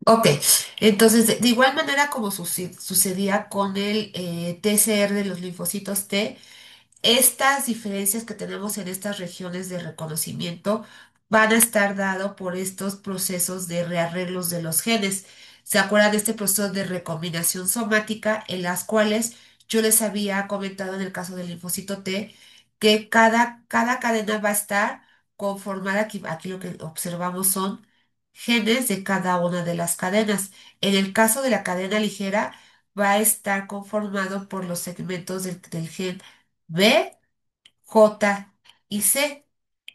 Ok, entonces de igual manera como sucedía con el TCR de los linfocitos T, estas diferencias que tenemos en estas regiones de reconocimiento van a estar dado por estos procesos de rearreglos de los genes. ¿Se acuerdan de este proceso de recombinación somática en las cuales yo les había comentado en el caso del linfocito T que cada cadena va a estar conformada, aquí lo que observamos son genes de cada una de las cadenas. En el caso de la cadena ligera, va a estar conformado por los segmentos del gen B, J y C.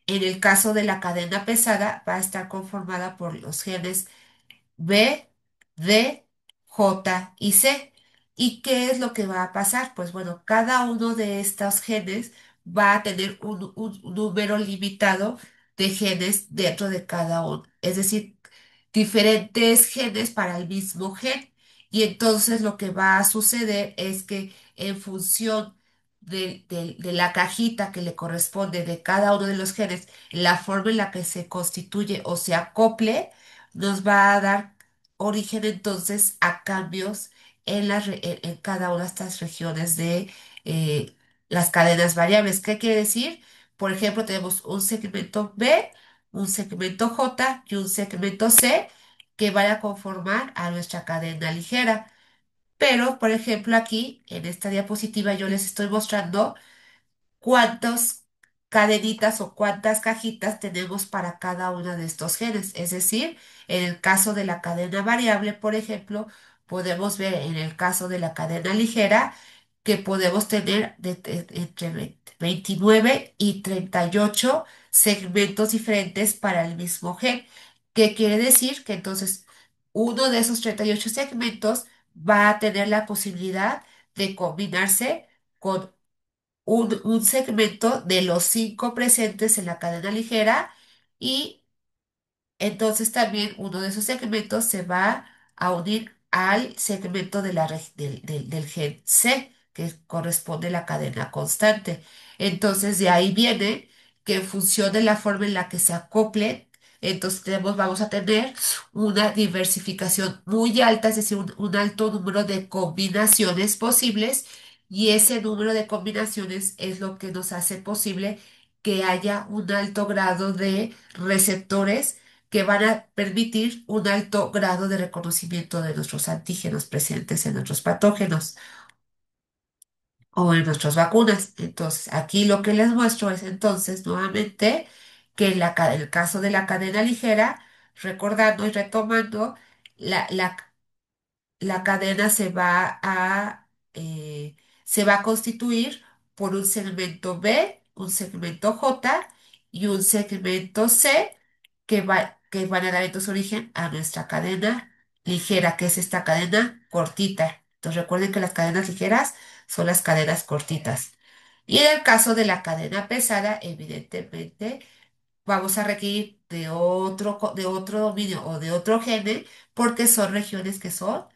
En el caso de la cadena pesada, va a estar conformada por los genes B, D, J y C. ¿Y qué es lo que va a pasar? Pues bueno, cada uno de estos genes va a tener un número limitado de genes dentro de cada uno. Es decir, diferentes genes para el mismo gen. Y entonces lo que va a suceder es que en función de la cajita que le corresponde de cada uno de los genes, la forma en la que se constituye o se acople, nos va a dar origen entonces a cambios en cada una de estas regiones de eh, las cadenas variables. ¿Qué quiere decir? Por ejemplo, tenemos un segmento B, un segmento J y un segmento C que van a conformar a nuestra cadena ligera. Pero, por ejemplo, aquí en esta diapositiva yo les estoy mostrando cuántas cadenitas o cuántas cajitas tenemos para cada uno de estos genes. Es decir, en el caso de la cadena variable, por ejemplo, podemos ver en el caso de la cadena ligera que podemos tener entre 29 y 38 segmentos diferentes para el mismo gen. ¿Qué quiere decir? Que entonces uno de esos 38 segmentos va a tener la posibilidad de combinarse con un segmento de los cinco presentes en la cadena ligera y entonces también uno de esos segmentos se va a unir al segmento de del gen C, que corresponde a la cadena constante. Entonces de ahí viene que en función de la forma en la que se acoplen, entonces vamos a tener una diversificación muy alta, es decir, un alto número de combinaciones posibles y ese número de combinaciones es lo que nos hace posible que haya un alto grado de receptores que van a permitir un alto grado de reconocimiento de nuestros antígenos presentes en nuestros patógenos o en nuestras vacunas. Entonces, aquí lo que les muestro es entonces nuevamente que en el caso de la cadena ligera, recordando y retomando, la, la la cadena se va a constituir por un segmento B, un segmento J y un segmento C que van a dar entonces origen a nuestra cadena ligera, que es esta cadena cortita. Entonces recuerden que las cadenas ligeras son las cadenas cortitas. Y en el caso de la cadena pesada, evidentemente, vamos a requerir de otro dominio o de otro gene porque son regiones que son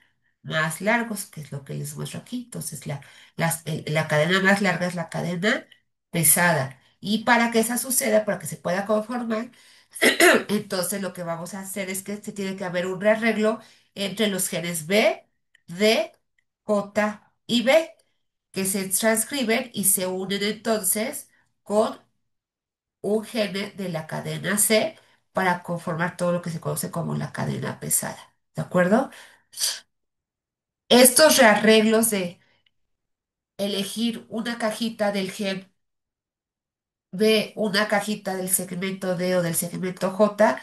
más largos, que es lo que les muestro aquí. Entonces, la cadena más larga es la cadena pesada. Y para que esa suceda, para que se pueda conformar, entonces lo que vamos a hacer es que se tiene que haber un rearreglo entre los genes B, D, J y B, que se transcriben y se unen entonces con un gene de la cadena C para conformar todo lo que se conoce como la cadena pesada. ¿De acuerdo? Estos rearreglos de elegir una cajita del gen B, una cajita del segmento D o del segmento J,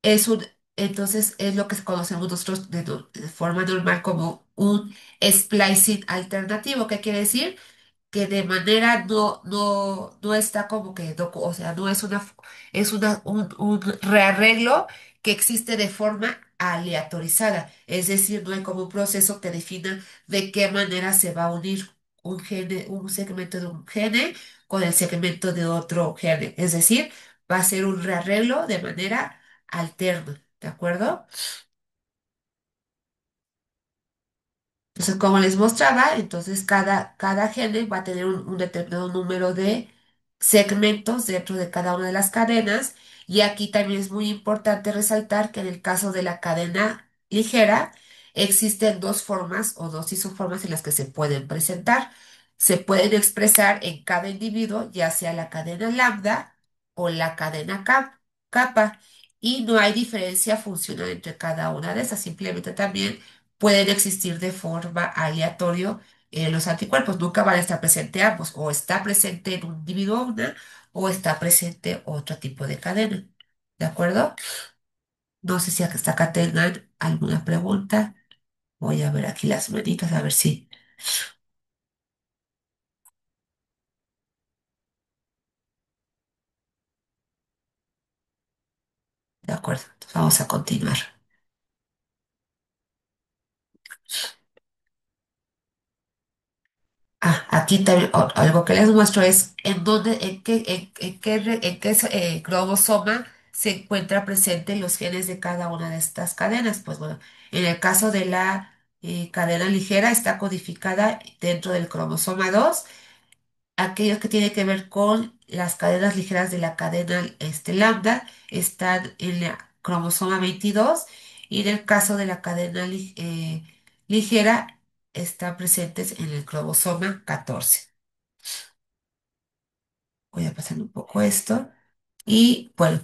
es un, entonces es lo que conocemos nosotros de forma normal como un splicing alternativo. ¿Qué quiere decir? Que de manera no está como que, o sea, no es un rearreglo que existe de forma aleatorizada. Es decir, no hay como un proceso que defina de qué manera se va a unir un segmento de un gene con el segmento de otro gene. Es decir, va a ser un rearreglo de manera alterna. ¿De acuerdo? Entonces, como les mostraba, entonces cada gene va a tener un determinado número de segmentos dentro de cada una de las cadenas. Y aquí también es muy importante resaltar que en el caso de la cadena ligera, existen dos formas o dos isoformas en las que se pueden presentar. Se pueden expresar en cada individuo, ya sea la cadena lambda o la cadena kappa, y no hay diferencia funcional entre cada una de esas. Simplemente también pueden existir de forma aleatoria los anticuerpos. Nunca van a estar presentes ambos, o está presente en un individuo una, o está presente otro tipo de cadena. ¿De acuerdo? No sé si hasta acá tengan alguna pregunta. Voy a ver aquí las manitas a ver si. De acuerdo. Entonces vamos a continuar. Ah, aquí también algo que les muestro es en dónde, en qué cromosoma se encuentra presente los genes de cada una de estas cadenas. Pues bueno, en el caso de la cadena ligera está codificada dentro del cromosoma 2. Aquellos que tienen que ver con las cadenas ligeras de la cadena lambda están en la cromosoma 22, y en el caso de la cadena ligera están presentes en el cromosoma 14. Voy a pasar un poco esto. Y bueno,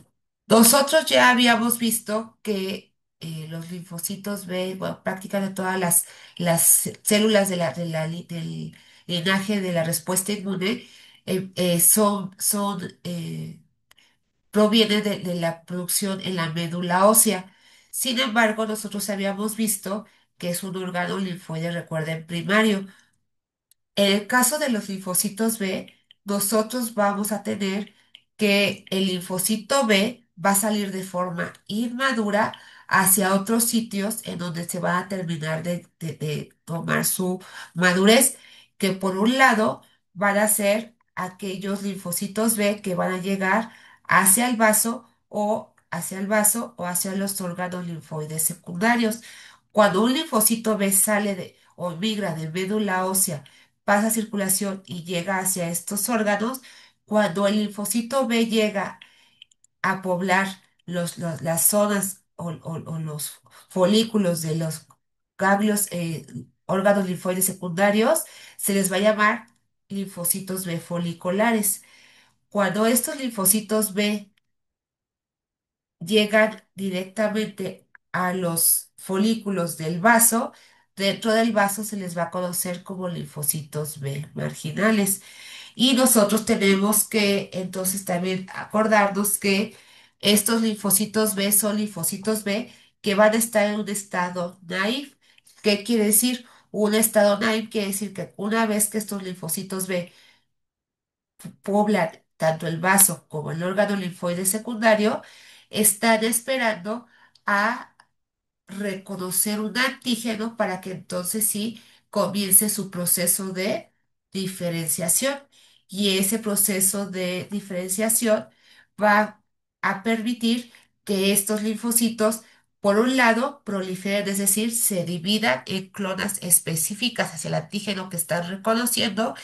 nosotros ya habíamos visto que los linfocitos B, bueno, prácticamente todas las células del linaje de la respuesta inmune provienen de la producción en la médula ósea. Sin embargo, nosotros habíamos visto que es un órgano linfoide, recuerden, primario. En el caso de los linfocitos B, nosotros vamos a tener que el linfocito B va a salir de forma inmadura hacia otros sitios en donde se va a terminar de tomar su madurez, que por un lado van a ser aquellos linfocitos B que van a llegar hacia el vaso o hacia los órganos linfoides secundarios. Cuando un linfocito B sale o migra de médula ósea, pasa circulación y llega hacia estos órganos, cuando el linfocito B llega a poblar las zonas o los folículos de los ganglios, órganos linfoides secundarios, se les va a llamar linfocitos B foliculares. Cuando estos linfocitos B llegan directamente a los folículos del vaso, dentro del vaso se les va a conocer como linfocitos B marginales. Y nosotros tenemos que entonces también acordarnos que estos linfocitos B son linfocitos B que van a estar en un estado naive. ¿Qué quiere decir? Un estado naive quiere decir que una vez que estos linfocitos B poblan tanto el vaso como el órgano linfoide secundario, están esperando a reconocer un antígeno para que entonces sí comience su proceso de diferenciación. Y ese proceso de diferenciación va a permitir que estos linfocitos, por un lado, proliferen, es decir, se dividan en clonas específicas hacia el antígeno que están reconociendo,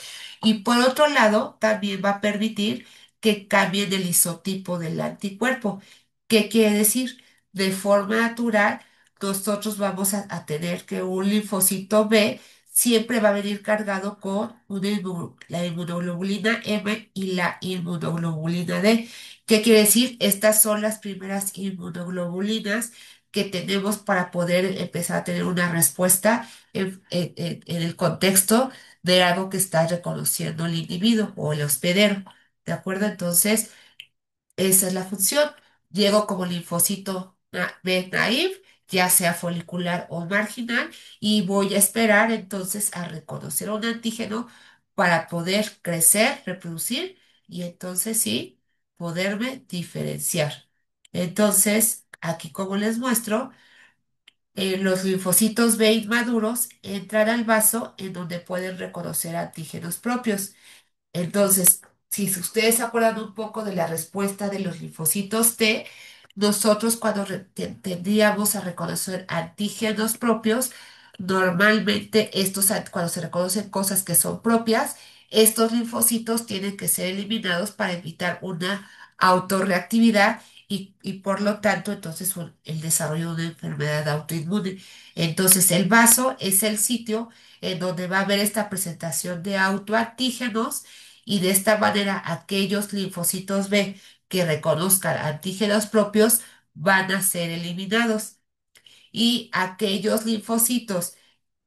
y por otro lado, también va a permitir que cambien el isotipo del anticuerpo. ¿Qué quiere decir? De forma natural, nosotros vamos a tener que un linfocito B siempre va a venir cargado con la inmunoglobulina M y la inmunoglobulina D. ¿Qué quiere decir? Estas son las primeras inmunoglobulinas que tenemos para poder empezar a tener una respuesta en el contexto de algo que está reconociendo el individuo o el hospedero. ¿De acuerdo? Entonces, esa es la función. Llego como linfocito B naive, ya sea folicular o marginal, y voy a esperar entonces a reconocer un antígeno para poder crecer, reproducir y entonces sí, poderme diferenciar. Entonces, aquí como les muestro, los linfocitos B inmaduros entran al vaso en donde pueden reconocer antígenos propios. Entonces, si ustedes se acuerdan un poco de la respuesta de los linfocitos T, nosotros cuando tendríamos a reconocer antígenos propios, normalmente cuando se reconocen cosas que son propias, estos linfocitos tienen que ser eliminados para evitar una autorreactividad y por lo tanto entonces el desarrollo de una enfermedad autoinmune. Entonces el vaso es el sitio en donde va a haber esta presentación de autoantígenos y de esta manera aquellos linfocitos B que reconozcan antígenos propios van a ser eliminados y aquellos linfocitos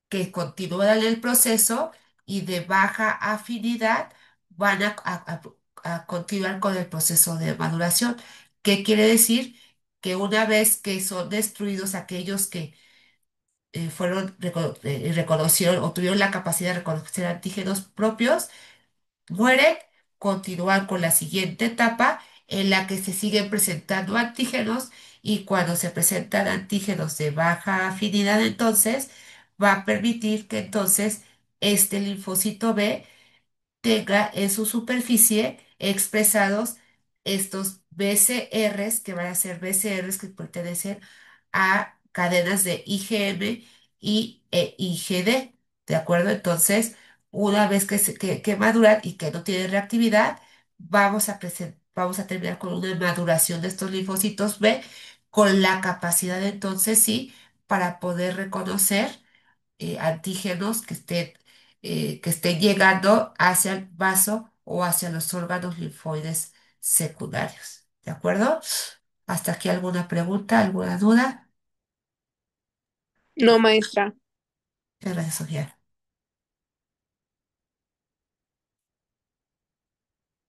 que continúan el proceso y de baja afinidad van a continuar con el proceso de maduración. ¿Qué quiere decir? Que una vez que son destruidos aquellos que reconocieron o tuvieron la capacidad de reconocer antígenos propios, mueren, continúan con la siguiente etapa en la que se siguen presentando antígenos y cuando se presentan antígenos de baja afinidad, entonces va a permitir que entonces este linfocito B tenga en su superficie expresados estos BCRs, que van a ser BCRs que pertenecen a cadenas de IgM y IgD, ¿de acuerdo? Entonces, una vez que maduran y que no tienen reactividad, vamos a terminar con una maduración de estos linfocitos B con la capacidad entonces sí para poder reconocer antígenos que estén llegando hacia el vaso o hacia los órganos linfoides secundarios. ¿De acuerdo? ¿Hasta aquí alguna pregunta, alguna duda? No, maestra. Muchas gracias, Sofía.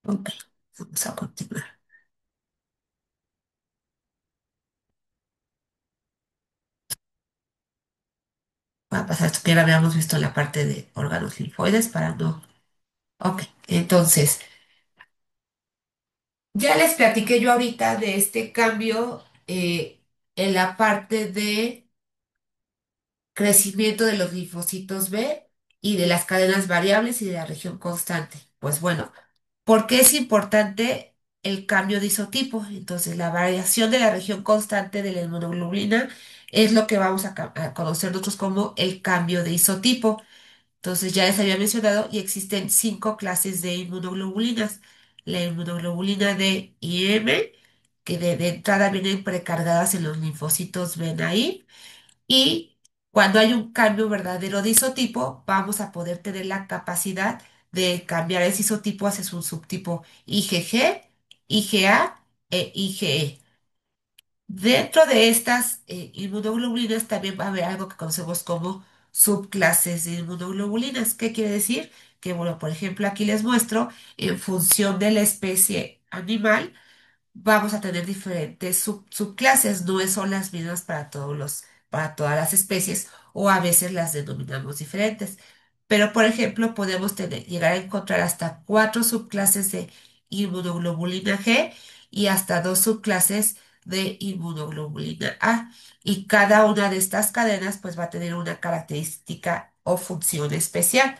Ok, vamos a continuar. Voy a pasar esto que ya habíamos visto en la parte de órganos linfoides para no. Ok, entonces, ya les platiqué yo ahorita de este cambio en la parte de crecimiento de los linfocitos B y de las cadenas variables y de la región constante. Pues bueno, ¿por qué es importante el cambio de isotipo? Entonces, la variación de la región constante de la inmunoglobulina es lo que vamos a conocer nosotros como el cambio de isotipo. Entonces, ya les había mencionado y existen 5 clases de inmunoglobulinas. La inmunoglobulina D y M, que de entrada vienen precargadas en los linfocitos B naive y cuando hay un cambio verdadero de isotipo, vamos a poder tener la capacidad de cambiar ese isotipo hacia su subtipo IgG, IgA e IgE. Dentro de estas inmunoglobulinas también va a haber algo que conocemos como subclases de inmunoglobulinas. ¿Qué quiere decir? Que, bueno, por ejemplo, aquí les muestro en función de la especie animal vamos a tener diferentes subclases, no son las mismas para todas las especies, o a veces las denominamos diferentes. Pero, por ejemplo, podemos llegar a encontrar hasta 4 subclases de inmunoglobulina G y hasta 2 subclases de inmunoglobulina A. Y cada una de estas cadenas, pues, va a tener una característica o función especial.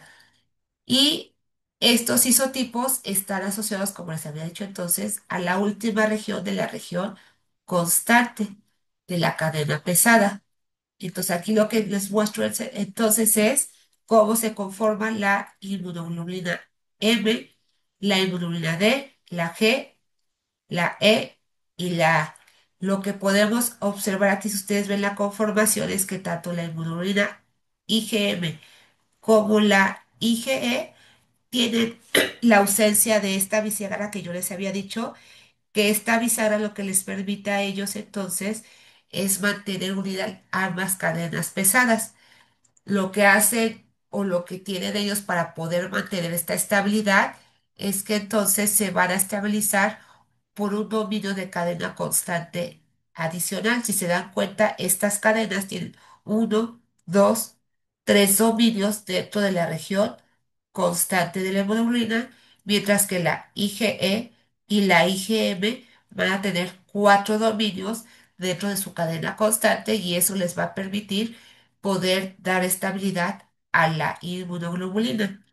Y estos isotipos están asociados, como les había dicho entonces, a la última región de la región constante de la cadena pesada. Entonces aquí lo que les muestro entonces es cómo se conforma la inmunoglobulina M, la inmunoglobulina D, la G, la E y la A. Lo que podemos observar aquí, si ustedes ven la conformación, es que tanto la inmunoglobulina IgM como la IgE tienen la ausencia de esta bisagra que yo les había dicho, que esta bisagra lo que les permite a ellos entonces es mantener unidas ambas cadenas pesadas. Lo que hacen o lo que tienen ellos para poder mantener esta estabilidad es que entonces se van a estabilizar por un dominio de cadena constante adicional. Si se dan cuenta, estas cadenas tienen uno, dos, tres dominios dentro de la región constante de la hemoglobina, mientras que la IgE y la IgM van a tener 4 dominios dentro de su cadena constante y eso les va a permitir poder dar estabilidad a la inmunoglobulina.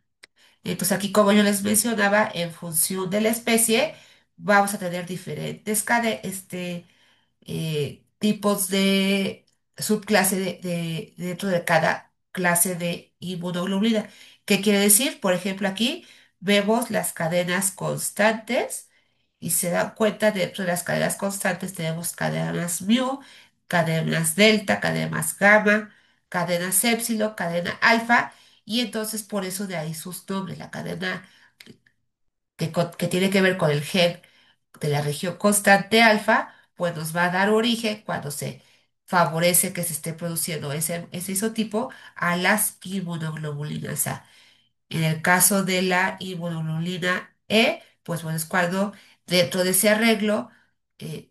Entonces aquí, como yo les mencionaba, en función de la especie, vamos a tener diferentes tipos de subclase dentro de cada clase de inmunoglobulina. ¿Qué quiere decir? Por ejemplo, aquí vemos las cadenas constantes Y se dan cuenta, dentro de las cadenas constantes tenemos cadenas mu, cadenas delta, cadenas gamma, cadenas épsilon, cadena alfa, y entonces por eso de ahí sus nombres. La cadena que tiene que ver con el gen de la región constante alfa, pues nos va a dar origen cuando se favorece que se esté produciendo ese isotipo a las inmunoglobulinas A. En el caso de la inmunoglobulina E, pues bueno, es cuando dentro de ese arreglo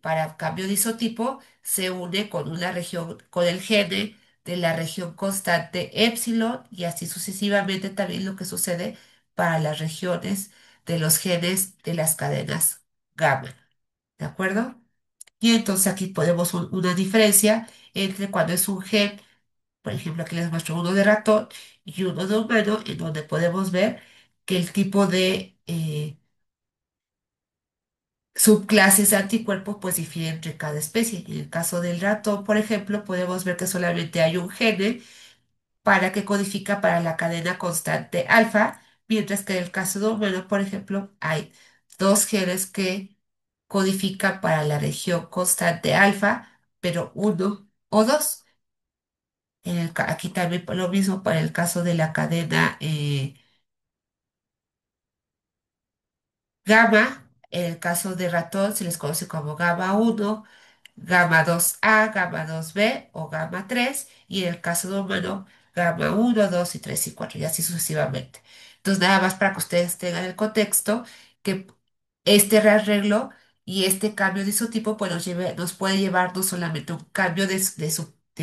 para cambio de isotipo se une con una región, con el gene de la región constante épsilon y así sucesivamente también lo que sucede para las regiones de los genes de las cadenas gamma. ¿De acuerdo? Y entonces aquí podemos una diferencia entre cuando es un gen, por ejemplo, aquí les muestro uno de ratón y uno de humano, en donde podemos ver que el tipo de subclases de anticuerpos pues difieren entre cada especie. En el caso del ratón, por ejemplo, podemos ver que solamente hay un gene para que codifica para la cadena constante alfa, mientras que en el caso de humano, por ejemplo, hay dos genes que codifican para la región constante alfa, pero uno o dos. Aquí también lo mismo para el caso de la cadena gamma. En el caso de ratón se les conoce como gamma uno, gamma 2A, gamma 2B o gamma 3. Y en el caso de humano, gamma uno, 2 y 3 y 4 y así sucesivamente. Entonces, nada más para que ustedes tengan el contexto que este rearreglo y este cambio de isotipo pues nos puede llevar no solamente a un cambio de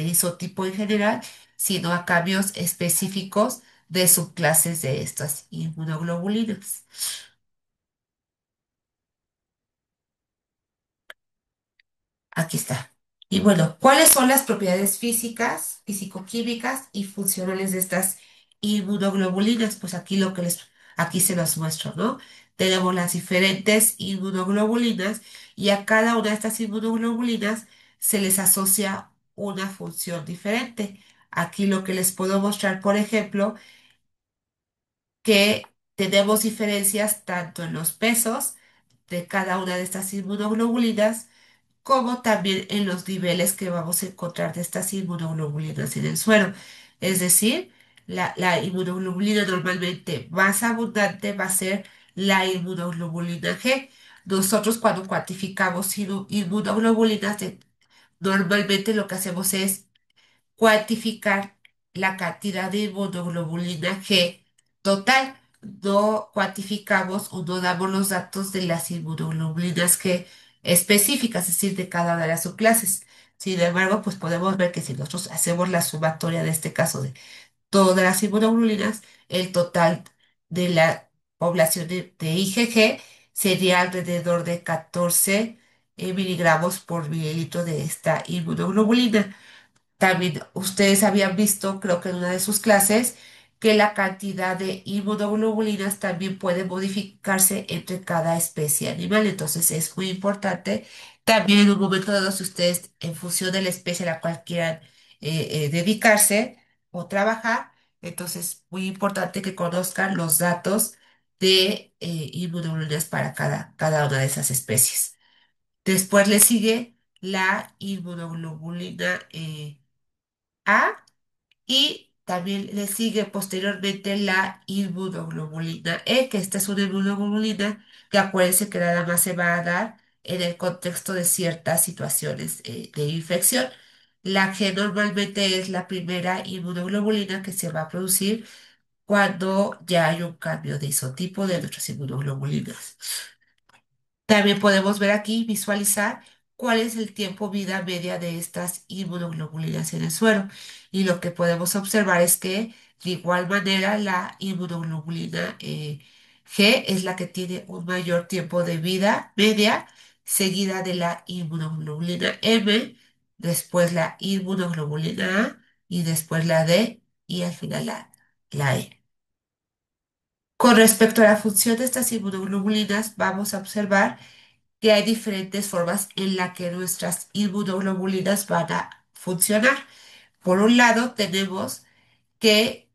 isotipo en general, sino a cambios específicos de subclases de estas inmunoglobulinas. Aquí está. Y bueno, ¿cuáles son las propiedades físicas, fisicoquímicas y funcionales de estas inmunoglobulinas? Pues aquí se los muestro, ¿no? Tenemos las diferentes inmunoglobulinas y a cada una de estas inmunoglobulinas se les asocia una función diferente. Aquí lo que les puedo mostrar, por ejemplo, que tenemos diferencias tanto en los pesos de cada una de estas inmunoglobulinas, como también en los niveles que vamos a encontrar de estas inmunoglobulinas en el suero. Es decir, la inmunoglobulina normalmente más abundante va a ser la inmunoglobulina G. Nosotros cuando cuantificamos inmunoglobulinas, normalmente lo que hacemos es cuantificar la cantidad de inmunoglobulina G total. No cuantificamos o no damos los datos de las inmunoglobulinas G específicas, es decir, de cada una de las subclases. Sin embargo, pues podemos ver que si nosotros hacemos la sumatoria de este caso de todas las inmunoglobulinas, el total de la población de IgG sería alrededor de 14 miligramos por mililitro de esta inmunoglobulina. También ustedes habían visto, creo que en una de sus clases, que la cantidad de inmunoglobulinas también puede modificarse entre cada especie animal. Entonces es muy importante también en un momento dado, si ustedes, en función de la especie a la cual quieran dedicarse o trabajar, entonces muy importante que conozcan los datos de inmunoglobulinas para cada una de esas especies. Después le sigue la inmunoglobulina A y también le sigue posteriormente la inmunoglobulina E, que esta es una inmunoglobulina que acuérdense que nada más se va a dar en el contexto de ciertas situaciones de infección. La G normalmente es la primera inmunoglobulina que se va a producir cuando ya hay un cambio de isotipo de nuestras inmunoglobulinas. También podemos ver aquí, visualizar cuál es el tiempo vida media de estas inmunoglobulinas en el suero. Y lo que podemos observar es que de igual manera la inmunoglobulina G es la que tiene un mayor tiempo de vida media, seguida de la inmunoglobulina M, después la inmunoglobulina A y después la D y al final la E. Con respecto a la función de estas inmunoglobulinas, vamos a observar que hay diferentes formas en las que nuestras inmunoglobulinas van a funcionar. Por un lado, tenemos que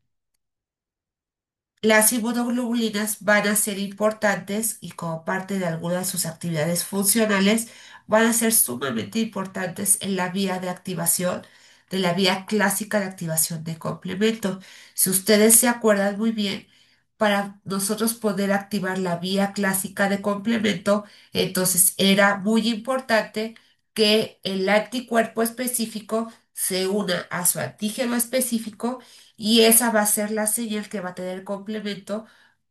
las inmunoglobulinas van a ser importantes y como parte de algunas de sus actividades funcionales van a ser sumamente importantes en la vía de activación, de la vía clásica de activación de complemento. Si ustedes se acuerdan muy bien, para nosotros poder activar la vía clásica de complemento, entonces era muy importante que el anticuerpo específico se una a su antígeno específico y esa va a ser la señal que va a tener complemento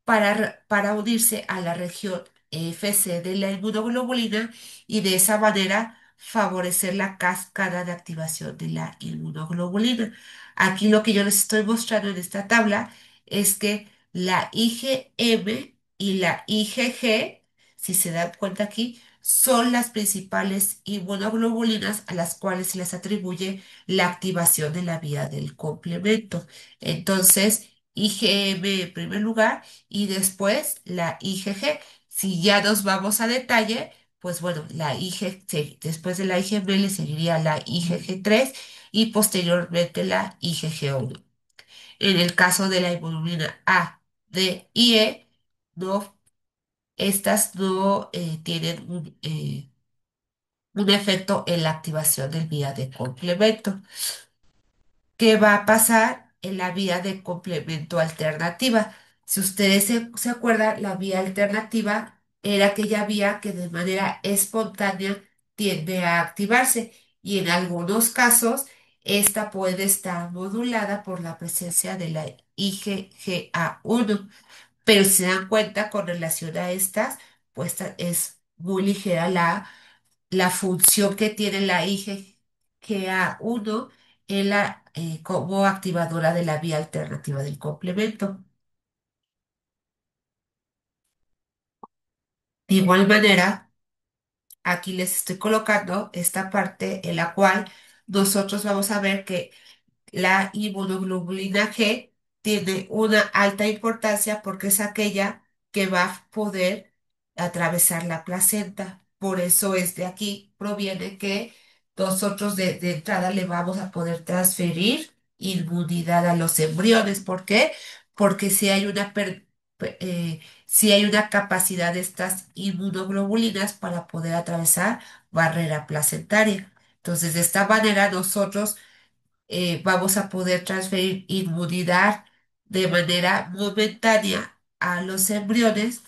para unirse a la región FC de la inmunoglobulina y de esa manera favorecer la cascada de activación de la inmunoglobulina. Aquí lo que yo les estoy mostrando en esta tabla es que la IgM y la IgG, si se dan cuenta aquí, son las principales inmunoglobulinas a las cuales se les atribuye la activación de la vía del complemento. Entonces, IgM en primer lugar y después la IgG. Si ya nos vamos a detalle, pues bueno, después de la IgM le seguiría la IgG3 y posteriormente la IgG1. En el caso de la hemoglobina A, D y E, no, estas no tienen un efecto en la activación del vía de complemento. ¿Qué va a pasar en la vía de complemento alternativa? Si ustedes se acuerdan, la vía alternativa era aquella vía que de manera espontánea tiende a activarse y en algunos casos esta puede estar modulada por la presencia de la IgGA1, pero si se dan cuenta con relación a estas, pues es muy ligera la función que tiene la IgGA1 en como activadora de la vía alternativa del complemento. De igual manera, aquí les estoy colocando esta parte en la cual nosotros vamos a ver que la inmunoglobulina G tiene una alta importancia porque es aquella que va a poder atravesar la placenta. Por eso es de aquí proviene que nosotros de entrada le vamos a poder transferir inmunidad a los embriones. ¿Por qué? Porque si hay una capacidad de estas inmunoglobulinas para poder atravesar barrera placentaria. Entonces, de esta manera nosotros vamos a poder transferir inmunidad de manera momentánea a los embriones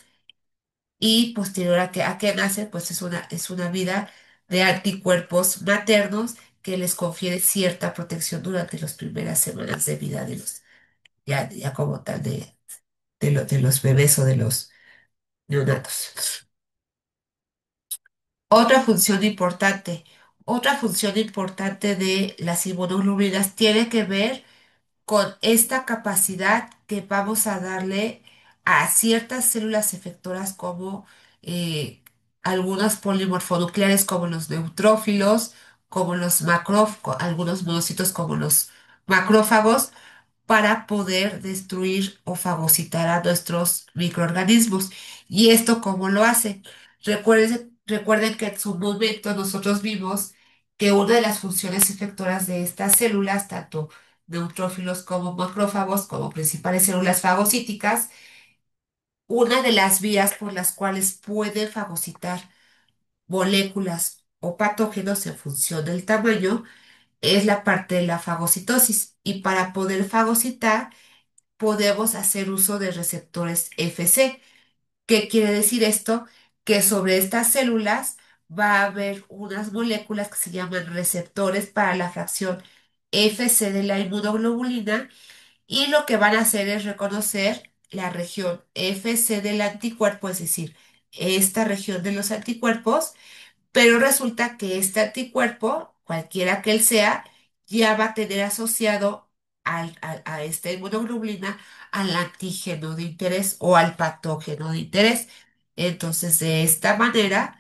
y posterior a que nace, pues es una vida de anticuerpos maternos que les confiere cierta protección durante las primeras semanas de vida ya como tal de los bebés o de los neonatos. Otra función importante, otra función importante de las inmunoglobulinas tiene que ver con esta capacidad que vamos a darle a ciertas células efectoras como eh, algunos polimorfonucleares como los neutrófilos, como algunos monocitos como los macrófagos, para poder destruir o fagocitar a nuestros microorganismos. ¿Y esto cómo lo hace? Recuerden que en su momento nosotros vimos que una de las funciones efectoras de estas células, tanto neutrófilos como macrófagos, como principales células fagocíticas, una de las vías por las cuales pueden fagocitar moléculas o patógenos en función del tamaño es la parte de la fagocitosis. Y para poder fagocitar, podemos hacer uso de receptores FC. ¿Qué quiere decir esto? Que sobre estas células va a haber unas moléculas que se llaman receptores para la fracción FC de la inmunoglobulina y lo que van a hacer es reconocer la región FC del anticuerpo, es decir, esta región de los anticuerpos, pero resulta que este anticuerpo, cualquiera que él sea, ya va a tener asociado a esta inmunoglobulina al antígeno de interés o al patógeno de interés. Entonces, de esta manera,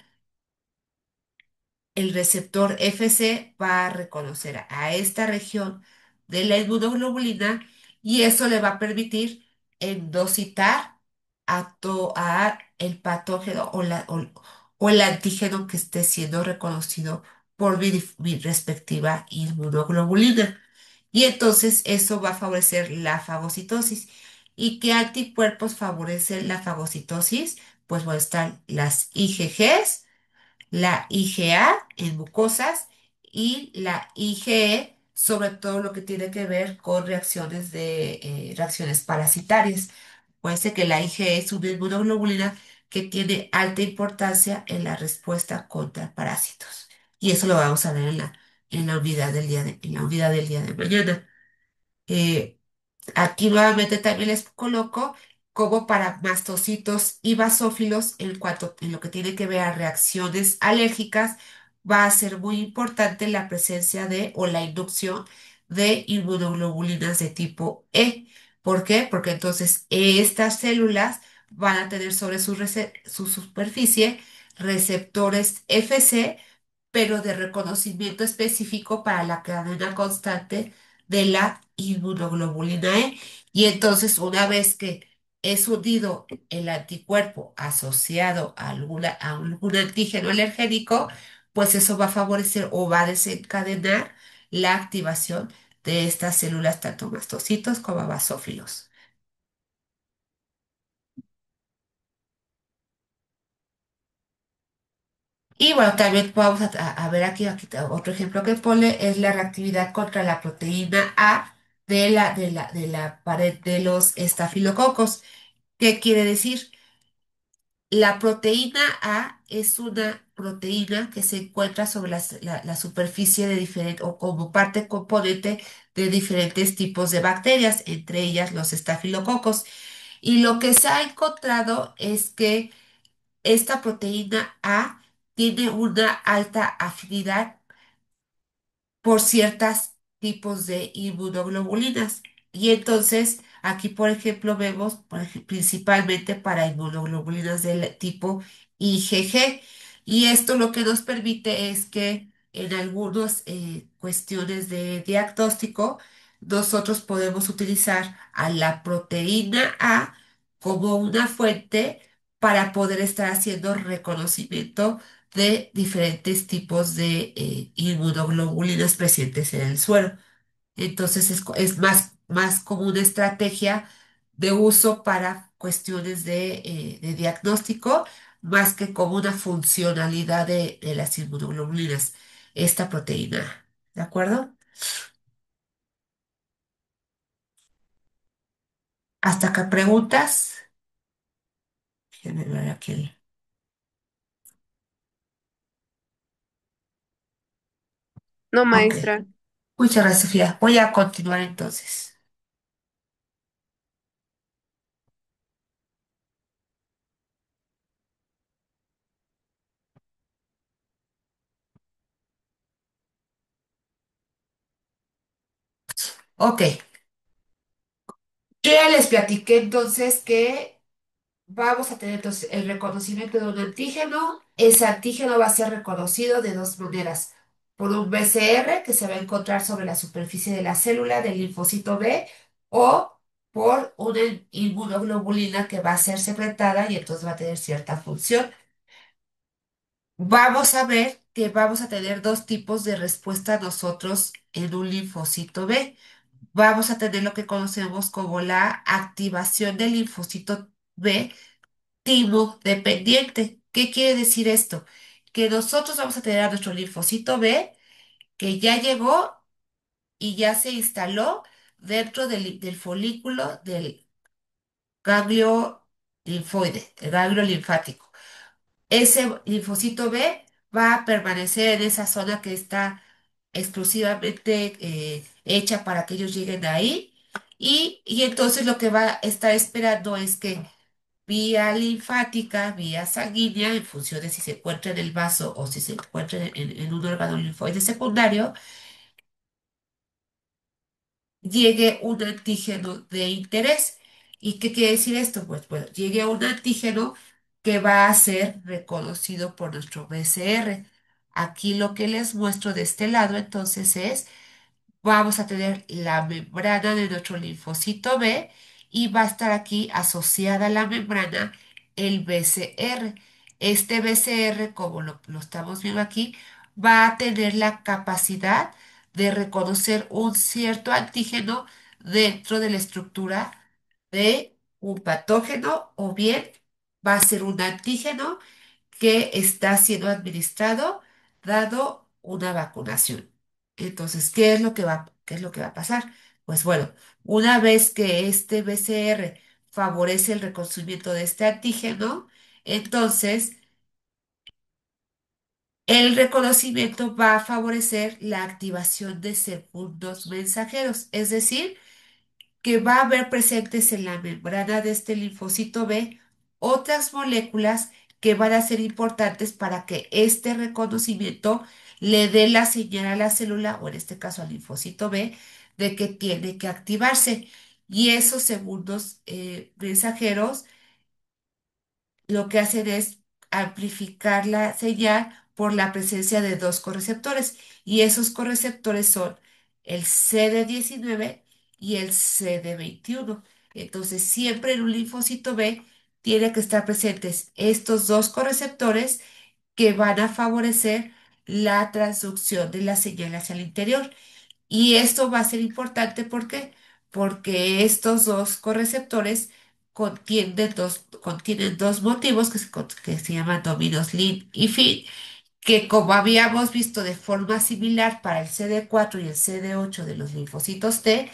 el receptor FC va a reconocer a esta región de la inmunoglobulina y eso le va a permitir endocitar a el patógeno o el antígeno que esté siendo reconocido por mi respectiva inmunoglobulina. Y entonces eso va a favorecer la fagocitosis. ¿Y qué anticuerpos favorecen la fagocitosis? Pues bueno, están las IgGs, la IgA en mucosas y la IgE, sobre todo lo que tiene que ver con reacciones parasitarias. Puede ser que la IgE es una inmunoglobulina que tiene alta importancia en la respuesta contra parásitos. Y eso lo vamos a ver en la unidad en la unidad del día de mañana. Eh, Aquí nuevamente también les coloco como para mastocitos y basófilos en lo que tiene que ver a reacciones alérgicas, va a ser muy importante la presencia de o la inducción de inmunoglobulinas de tipo E. ¿Por qué? Porque entonces estas células van a tener sobre su superficie receptores FC, pero de reconocimiento específico para la cadena constante de la inmunoglobulina E. Y entonces, una vez que es hundido el anticuerpo asociado a algún antígeno alergénico, pues eso va a favorecer o va a desencadenar la activación de estas células, tanto mastocitos como basófilos. Y bueno, también vamos a ver otro ejemplo que pone es la reactividad contra la proteína A de la pared de los estafilococos. ¿Qué quiere decir? La proteína A es una proteína que se encuentra sobre la superficie de diferentes o como parte componente de diferentes tipos de bacterias, entre ellas los estafilococos. Y lo que se ha encontrado es que esta proteína A tiene una alta afinidad por ciertos tipos de inmunoglobulinas. Y entonces aquí, por ejemplo, vemos principalmente para inmunoglobulinas del tipo IgG. Y esto lo que nos permite es que en algunas cuestiones de diagnóstico, nosotros podemos utilizar a la proteína A como una fuente para poder estar haciendo reconocimiento de diferentes tipos de inmunoglobulinas presentes en el suero. Entonces es más como una estrategia de uso para cuestiones de diagnóstico, más que como una funcionalidad de las inmunoglobulinas, esta proteína. ¿De acuerdo? Hasta acá preguntas. Déjenme ver aquí. No, Ok. maestra. Muchas gracias, Sofía. Voy a continuar entonces. Ok. Yo ya les platiqué entonces que vamos a tener entonces el reconocimiento de un antígeno. Ese antígeno va a ser reconocido de dos maneras. Por un BCR que se va a encontrar sobre la superficie de la célula del linfocito B o por una inmunoglobulina que va a ser secretada y entonces va a tener cierta función. Vamos a ver que vamos a tener dos tipos de respuesta nosotros en un linfocito B. Vamos a tener lo que conocemos como la activación del linfocito B timo dependiente. ¿Qué quiere decir esto? Que nosotros vamos a tener a nuestro linfocito B que ya llegó y ya se instaló dentro del folículo del ganglio linfoide, el ganglio linfático. Ese linfocito B va a permanecer en esa zona que está exclusivamente hecha para que ellos lleguen ahí. Y entonces lo que va a estar esperando es que vía linfática, vía sanguínea, en función de si se encuentra en el vaso o si se encuentra en un órgano linfoide secundario, llegue un antígeno de interés. ¿Y qué quiere decir esto? Pues bueno, llegue un antígeno que va a ser reconocido por nuestro BCR. Aquí lo que les muestro de este lado entonces es vamos a tener la membrana de nuestro linfocito B y va a estar aquí asociada a la membrana el BCR. Este BCR, como lo estamos viendo aquí, va a tener la capacidad de reconocer un cierto antígeno dentro de la estructura de un patógeno o bien va a ser un antígeno que está siendo administrado dado una vacunación. Entonces, qué es lo que va a pasar? Pues bueno, una vez que este BCR favorece el reconocimiento de este antígeno, entonces el reconocimiento va a favorecer la activación de segundos mensajeros, es decir, que va a haber presentes en la membrana de este linfocito B otras moléculas que van a ser importantes para que este reconocimiento le dé la señal a la célula, o en este caso al linfocito B, de que tiene que activarse. Y esos segundos mensajeros lo que hacen es amplificar la señal por la presencia de dos correceptores. Y esos correceptores son el CD19 y el CD21. Entonces, siempre en un linfocito B tiene que estar presentes estos dos correceptores que van a favorecer la transducción de la señal hacia el interior. Y esto va a ser importante, ¿por qué? Porque estos dos correceptores contienen dos motivos que se llaman dominos LIN y FIN, que como habíamos visto de forma similar para el CD4 y el CD8 de los linfocitos T,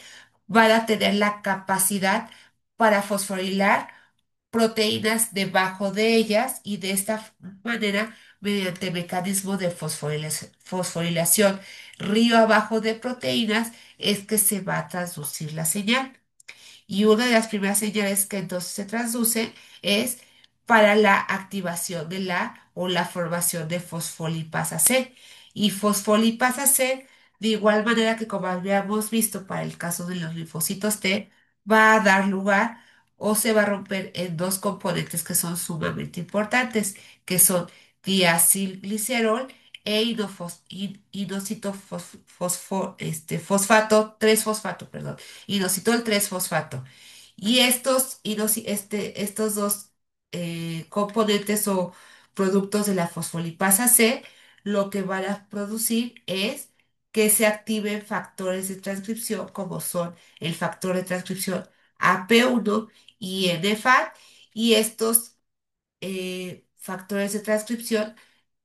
van a tener la capacidad para fosforilar proteínas debajo de ellas y de esta manera, mediante mecanismo de fosforilación río abajo de proteínas, es que se va a traducir la señal. Y una de las primeras señales que entonces se traduce es para la activación de la o la formación de fosfolipasa C. Y fosfolipasa C, de igual manera que como habíamos visto para el caso de los linfocitos T, va a dar lugar o se va a romper en dos componentes que son sumamente importantes, que son diacilglicerol e fosfato, 3-fosfato, perdón, inositol 3-fosfato. Y estos dos componentes o productos de la fosfolipasa C, lo que van a producir es que se activen factores de transcripción como son el factor de transcripción AP1 y NFAT, y estos factores de transcripción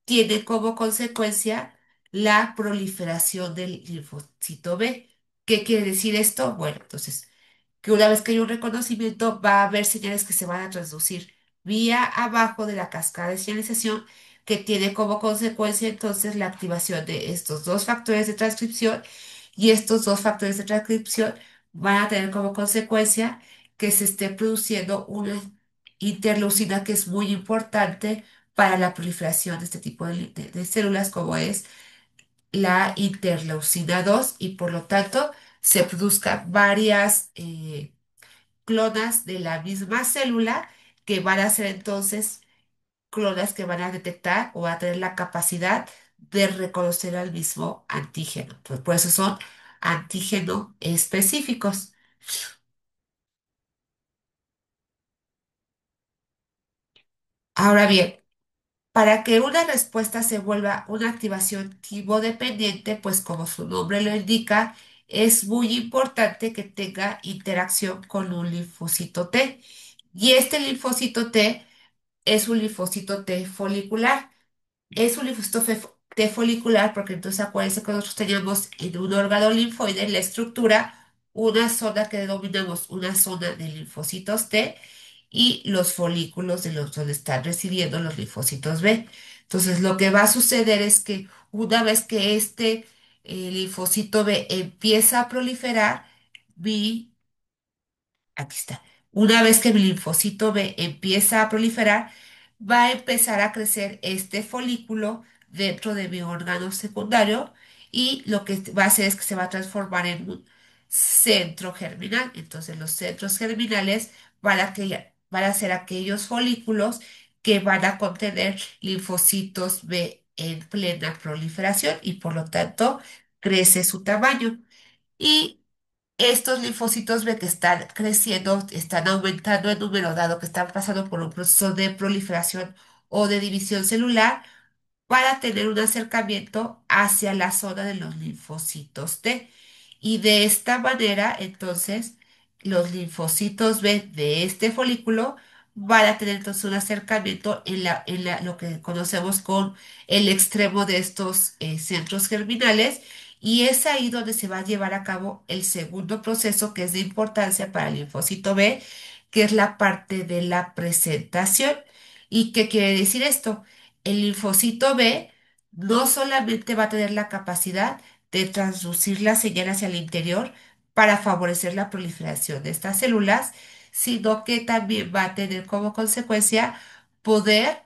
tiene como consecuencia la proliferación del linfocito B. ¿Qué quiere decir esto? Bueno, entonces, que una vez que hay un reconocimiento, va a haber señales que se van a transducir vía abajo de la cascada de señalización, que tiene como consecuencia entonces la activación de estos dos factores de transcripción, y estos dos factores de transcripción van a tener como consecuencia que se esté produciendo una interleucina que es muy importante para la proliferación de este tipo de células, como es la interleucina 2, y por lo tanto se produzcan varias clonas de la misma célula que van a ser entonces clonas que van a detectar o a tener la capacidad de reconocer al mismo antígeno. Pues por eso son antígeno específicos. Ahora bien, para que una respuesta se vuelva una activación tipo dependiente, pues como su nombre lo indica, es muy importante que tenga interacción con un linfocito T. Y este linfocito T es un linfocito T folicular. Es un linfocito T folicular porque entonces acuérdense que nosotros teníamos en un órgano linfoide en la estructura una zona que denominamos una zona de linfocitos T y los folículos de los donde están residiendo los linfocitos B. Entonces, lo que va a suceder es que una vez que este linfocito B empieza a proliferar, vi aquí está. Una vez que el linfocito B empieza a proliferar, va a empezar a crecer este folículo dentro de mi órgano secundario, y lo que va a hacer es que se va a transformar en un centro germinal. Entonces los centros germinales van a ser aquellos folículos que van a contener linfocitos B en plena proliferación y por lo tanto crece su tamaño. Y estos linfocitos B que están creciendo, están aumentando en número dado que están pasando por un proceso de proliferación o de división celular para tener un acercamiento hacia la zona de los linfocitos T. Y de esta manera, entonces, los linfocitos B de este folículo van a tener entonces un acercamiento lo que conocemos con el extremo de estos centros germinales, y es ahí donde se va a llevar a cabo el segundo proceso que es de importancia para el linfocito B, que es la parte de la presentación. ¿Y qué quiere decir esto? El linfocito B no solamente va a tener la capacidad de transducir la señal hacia el interior para favorecer la proliferación de estas células, sino que también va a tener como consecuencia poder,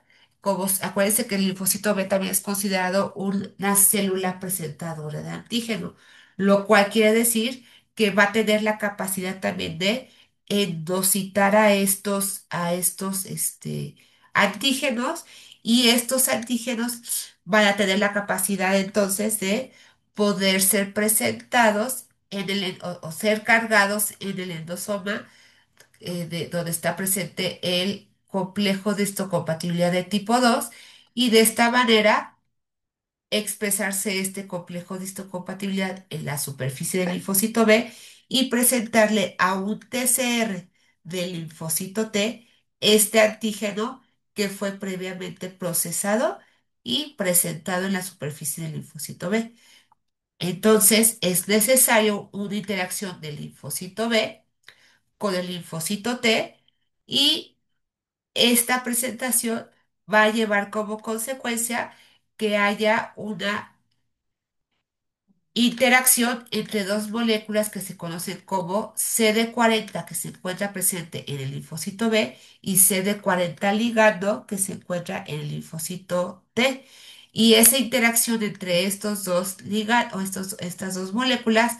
acuérdense que el linfocito B también es considerado una célula presentadora de antígeno, lo cual quiere decir que va a tener la capacidad también de endocitar a estos antígenos, y estos antígenos van a tener la capacidad entonces de poder ser presentados o ser cargados en el endosoma, donde está presente el complejo de histocompatibilidad de tipo 2, y de esta manera expresarse este complejo de histocompatibilidad en la superficie del linfocito B y presentarle a un TCR del linfocito T este antígeno que fue previamente procesado y presentado en la superficie del linfocito B. Entonces, es necesario una interacción del linfocito B con el linfocito T, y esta presentación va a llevar como consecuencia que haya una interacción entre dos moléculas que se conocen como CD40, que se encuentra presente en el linfocito B, y CD40 ligando, que se encuentra en el linfocito T. Y esa interacción entre estos dos ligandos o estas dos moléculas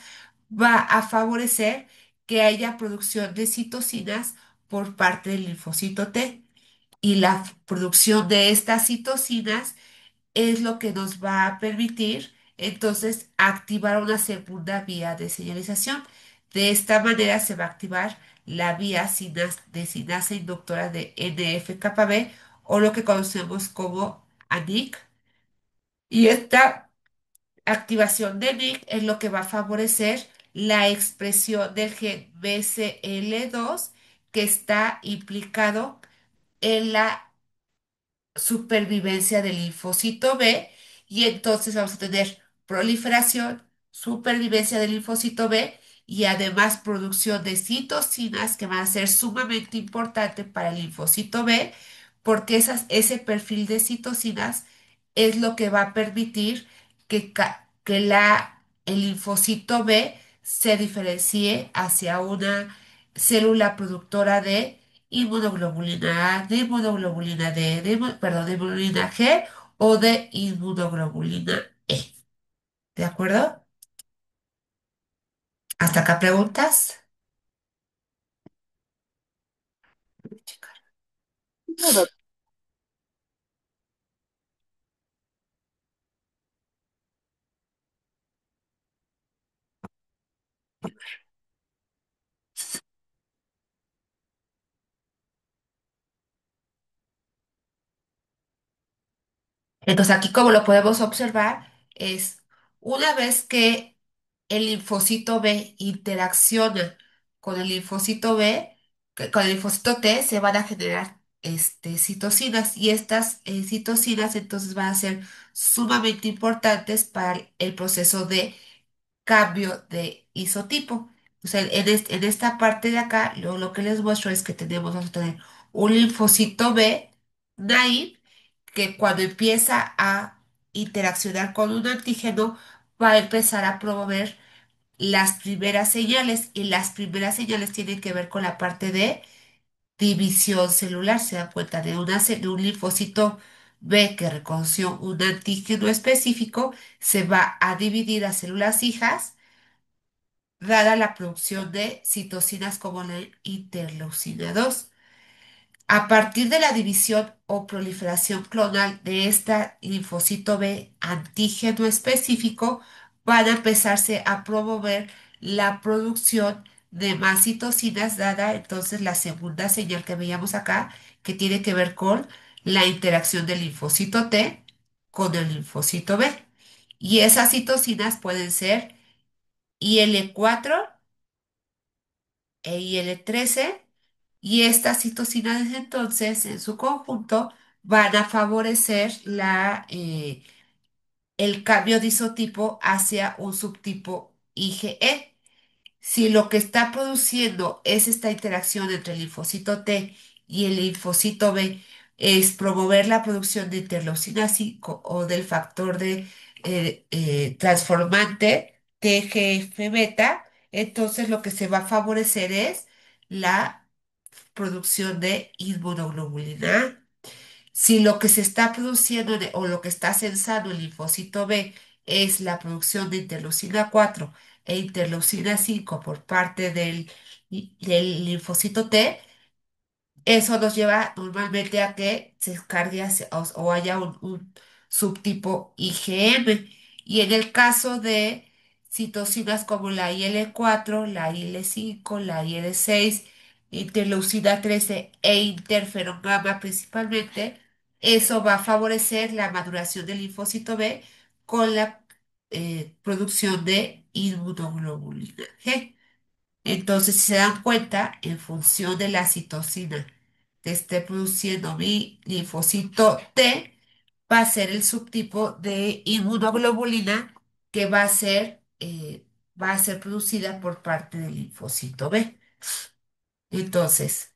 va a favorecer que haya producción de citocinas por parte del linfocito T. Y la producción de estas citocinas es lo que nos va a permitir entonces activar una segunda vía de señalización. De esta manera se va a activar la vía de sinasa inductora de NF-κB, o lo que conocemos como ANIC. Y esta activación de NIC es lo que va a favorecer la expresión del gen BCL2, que está implicado en la supervivencia del linfocito B, y entonces vamos a tener proliferación, supervivencia del linfocito B, y además producción de citocinas que van a ser sumamente importante para el linfocito B, porque ese perfil de citocinas es lo que va a permitir que el linfocito B se diferencie hacia una célula productora de inmunoglobulina A, de inmunoglobulina D, perdón, de inmunoglobulina G o de inmunoglobulina E. ¿De acuerdo? ¿Hasta acá preguntas? Claro. Entonces aquí, como lo podemos observar, es una vez que el linfocito B interacciona con el linfocito B, con el linfocito T, se van a generar citocinas, y estas citocinas entonces van a ser sumamente importantes para el proceso de cambio de isotipo. O sea, en esta parte de acá, lo que les muestro es que vamos a tener un linfocito B naive, que cuando empieza a interaccionar con un antígeno va a empezar a promover las primeras señales, y las primeras señales tienen que ver con la parte de división celular. Se dan cuenta de un linfocito B que reconoció un antígeno específico, se va a dividir a células hijas, dada la producción de citocinas como la interleucina 2. A partir de la división o proliferación clonal de esta linfocito B antígeno específico, van a empezarse a promover la producción de más citocinas, dada entonces la segunda señal que veíamos acá, que tiene que ver con la interacción del linfocito T con el linfocito B. Y esas citocinas pueden ser IL-4 e IL-13, y estas citocinas entonces en su conjunto van a favorecer el cambio de isotipo hacia un subtipo IgE. Si lo que está produciendo es esta interacción entre el linfocito T y el linfocito B, es promover la producción de interleucina 5 o del factor de transformante TGF beta, entonces lo que se va a favorecer es la producción de inmunoglobulina A. Si lo que se está produciendo o lo que está censando el linfocito B es la producción de interleucina 4 e interleucina 5 por parte del linfocito T, eso nos lleva normalmente a que se descargue o haya un subtipo IgM. Y en el caso de citocinas como la IL-4, la IL-5, la IL-6, interleucina 13 e interferón gamma principalmente, eso va a favorecer la maduración del linfocito B con la producción de inmunoglobulina G. Entonces, si se dan cuenta, en función de la citocina que esté produciendo mi linfocito T, va a ser el subtipo de inmunoglobulina que va a ser producida por parte del linfocito B. Entonces,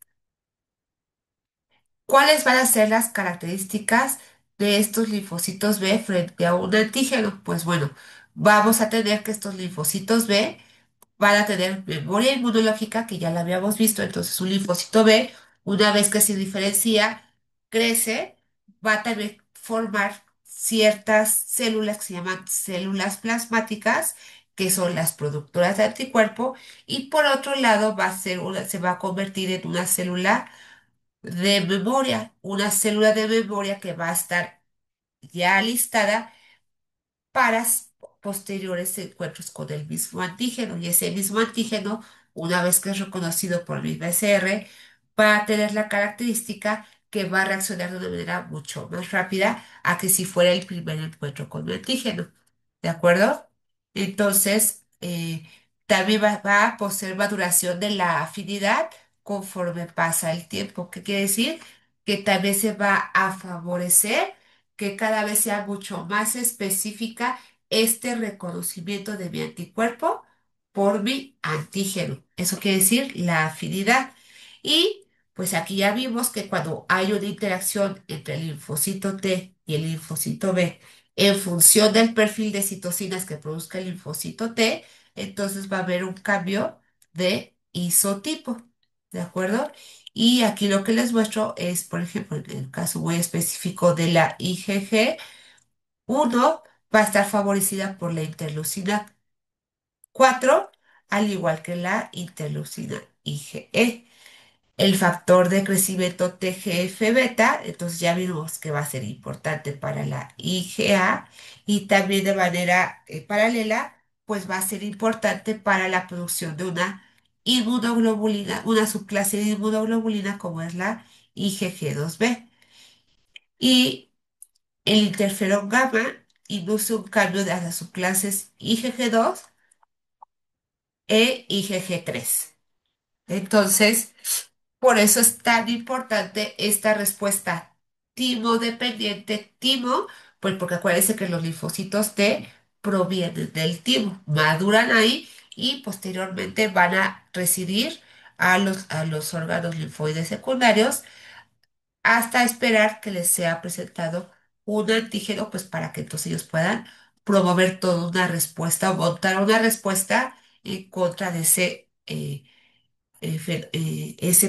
¿cuáles van a ser las características de estos linfocitos B frente a un antígeno? Pues bueno, vamos a tener que estos linfocitos B van a tener memoria inmunológica, que ya la habíamos visto, entonces un linfocito B, una vez que se diferencia, crece, va a también formar ciertas células que se llaman células plasmáticas, que son las productoras de anticuerpo, y por otro lado se va a convertir en una célula de memoria que va a estar ya listada para posteriores encuentros con el mismo antígeno. Y ese mismo antígeno, una vez que es reconocido por el PCR, va a tener la característica que va a reaccionar de una manera mucho más rápida a que si fuera el primer encuentro con el antígeno. ¿De acuerdo? Entonces, también va a poseer maduración de la afinidad conforme pasa el tiempo. ¿Qué quiere decir? Que también se va a favorecer que cada vez sea mucho más específica este reconocimiento de mi anticuerpo por mi antígeno. Eso quiere decir la afinidad. Y pues aquí ya vimos que cuando hay una interacción entre el linfocito T y el linfocito B, en función del perfil de citocinas que produzca el linfocito T, entonces va a haber un cambio de isotipo. ¿De acuerdo? Y aquí lo que les muestro es, por ejemplo, en el caso muy específico de la IgG, uno va a estar favorecida por la interleucina 4, al igual que la interleucina IgE. El factor de crecimiento TGF-beta, entonces ya vimos que va a ser importante para la IgA, y también de manera paralela, pues va a ser importante para la producción de una inmunoglobulina, una subclase de inmunoglobulina como es la IgG2B. Y el interferón gamma induce un cambio de las subclases IgG2 e IgG3. Entonces, por eso es tan importante esta respuesta timo dependiente, timo, pues porque acuérdense que los linfocitos T provienen del timo, maduran ahí y posteriormente van a residir a los órganos linfoides secundarios hasta esperar que les sea presentado un antígeno, pues para que entonces ellos puedan promover toda una respuesta o montar una respuesta en contra de ese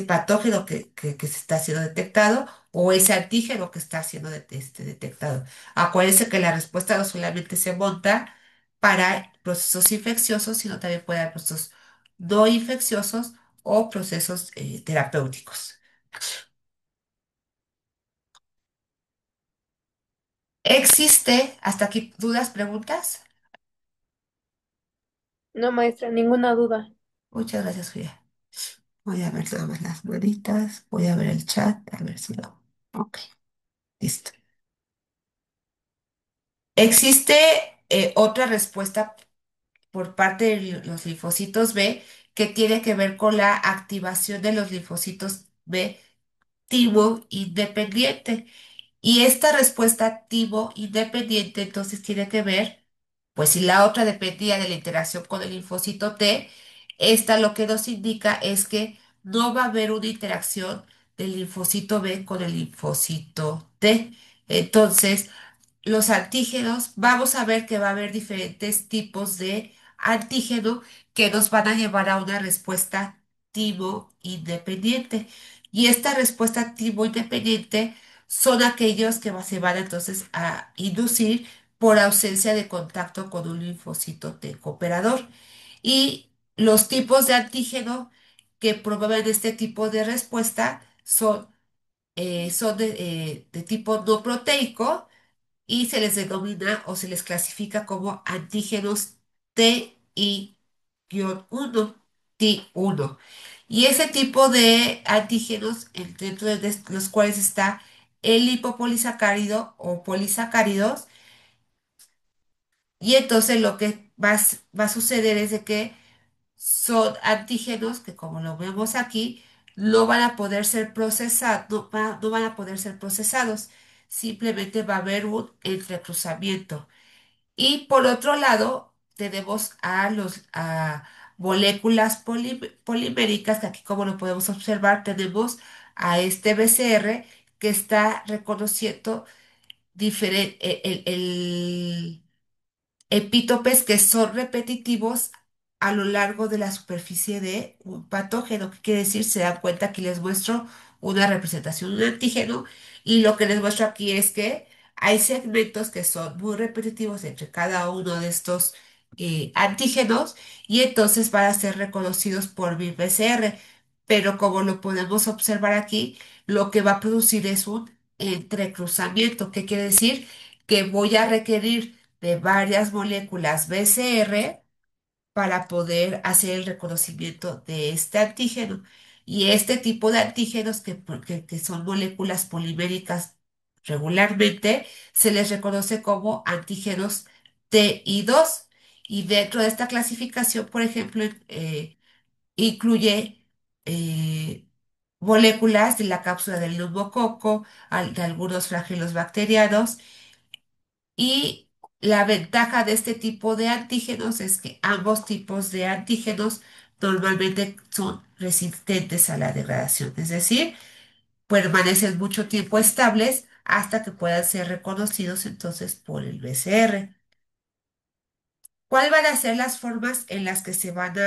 patógeno que se está siendo detectado o ese antígeno que está siendo detectado. Acuérdense que la respuesta no solamente se monta para procesos infecciosos, sino también puede haber procesos no infecciosos o procesos terapéuticos. ¿Existe hasta aquí dudas, preguntas? No, maestra, ninguna duda. Muchas gracias, Julia. Voy a ver nada más las manitas, voy a ver el chat, a ver si lo... Ok, listo. ¿Existe otra respuesta por parte de los linfocitos B que tiene que ver con la activación de los linfocitos B activo independiente. Y esta respuesta activo independiente entonces tiene que ver, pues si la otra dependía de la interacción con el linfocito T, esta lo que nos indica es que no va a haber una interacción del linfocito B con el linfocito T. Entonces, los antígenos, vamos a ver que va a haber diferentes tipos de antígeno que nos van a llevar a una respuesta activo independiente. Y esta respuesta activo independiente son aquellos que se van entonces a inducir por ausencia de contacto con un linfocito T cooperador. Y los tipos de antígeno que promueven este tipo de respuesta son de tipo no proteico y se les denomina o se les clasifica como antígenos TI-1, T1. Y ese tipo de antígenos, dentro de los cuales está el lipopolisacárido o polisacáridos, y entonces lo que va a suceder es de que son antígenos que, como lo vemos aquí, no van a poder ser procesados, no van a poder ser procesados, simplemente va a haber un entrecruzamiento. Y por otro lado, tenemos a moléculas poliméricas, que aquí como lo podemos observar, tenemos a este BCR que está reconociendo epítopes que son repetitivos a lo largo de la superficie de un patógeno. ¿Qué quiere decir? Se dan cuenta que les muestro una representación de un antígeno y lo que les muestro aquí es que hay segmentos que son muy repetitivos entre cada uno de estos antígenos y entonces van a ser reconocidos por mi PCR. Pero como lo podemos observar aquí, lo que va a producir es un entrecruzamiento. ¿Qué quiere decir? Que voy a requerir de varias moléculas BCR para poder hacer el reconocimiento de este antígeno. Y este tipo de antígenos que son moléculas poliméricas regularmente, se les reconoce como antígenos TI2. Y dentro de esta clasificación, por ejemplo, incluye moléculas de la cápsula del neumococo, de algunos flagelos bacterianos y la ventaja de este tipo de antígenos es que ambos tipos de antígenos normalmente son resistentes a la degradación, es decir, permanecen mucho tiempo estables hasta que puedan ser reconocidos entonces por el BCR. ¿Cuáles van a ser las formas en las que se van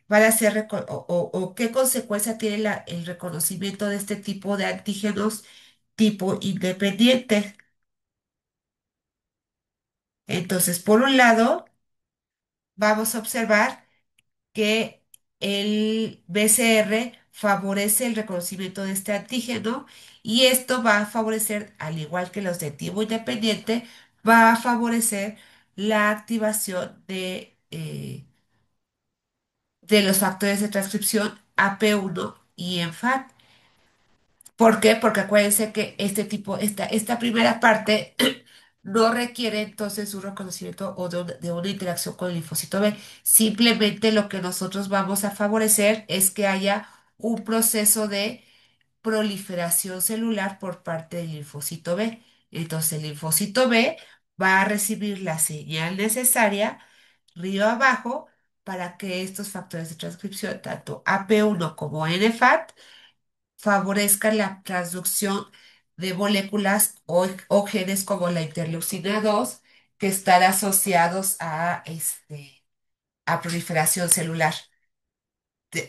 a ser o qué consecuencia tiene el reconocimiento de este tipo de antígenos tipo independiente? Entonces, por un lado, vamos a observar que el BCR favorece el reconocimiento de este antígeno y esto va a favorecer, al igual que los de tipo independiente, va a favorecer la activación de los factores de transcripción AP1 y ENFAT. ¿Por qué? Porque acuérdense que esta primera parte no requiere entonces un reconocimiento o de una interacción con el linfocito B. Simplemente lo que nosotros vamos a favorecer es que haya un proceso de proliferación celular por parte del linfocito B. Entonces el linfocito B va a recibir la señal necesaria río abajo para que estos factores de transcripción, tanto AP1 como NFAT, favorezcan la transducción de moléculas o genes como la interleucina 2 que están asociados a proliferación celular.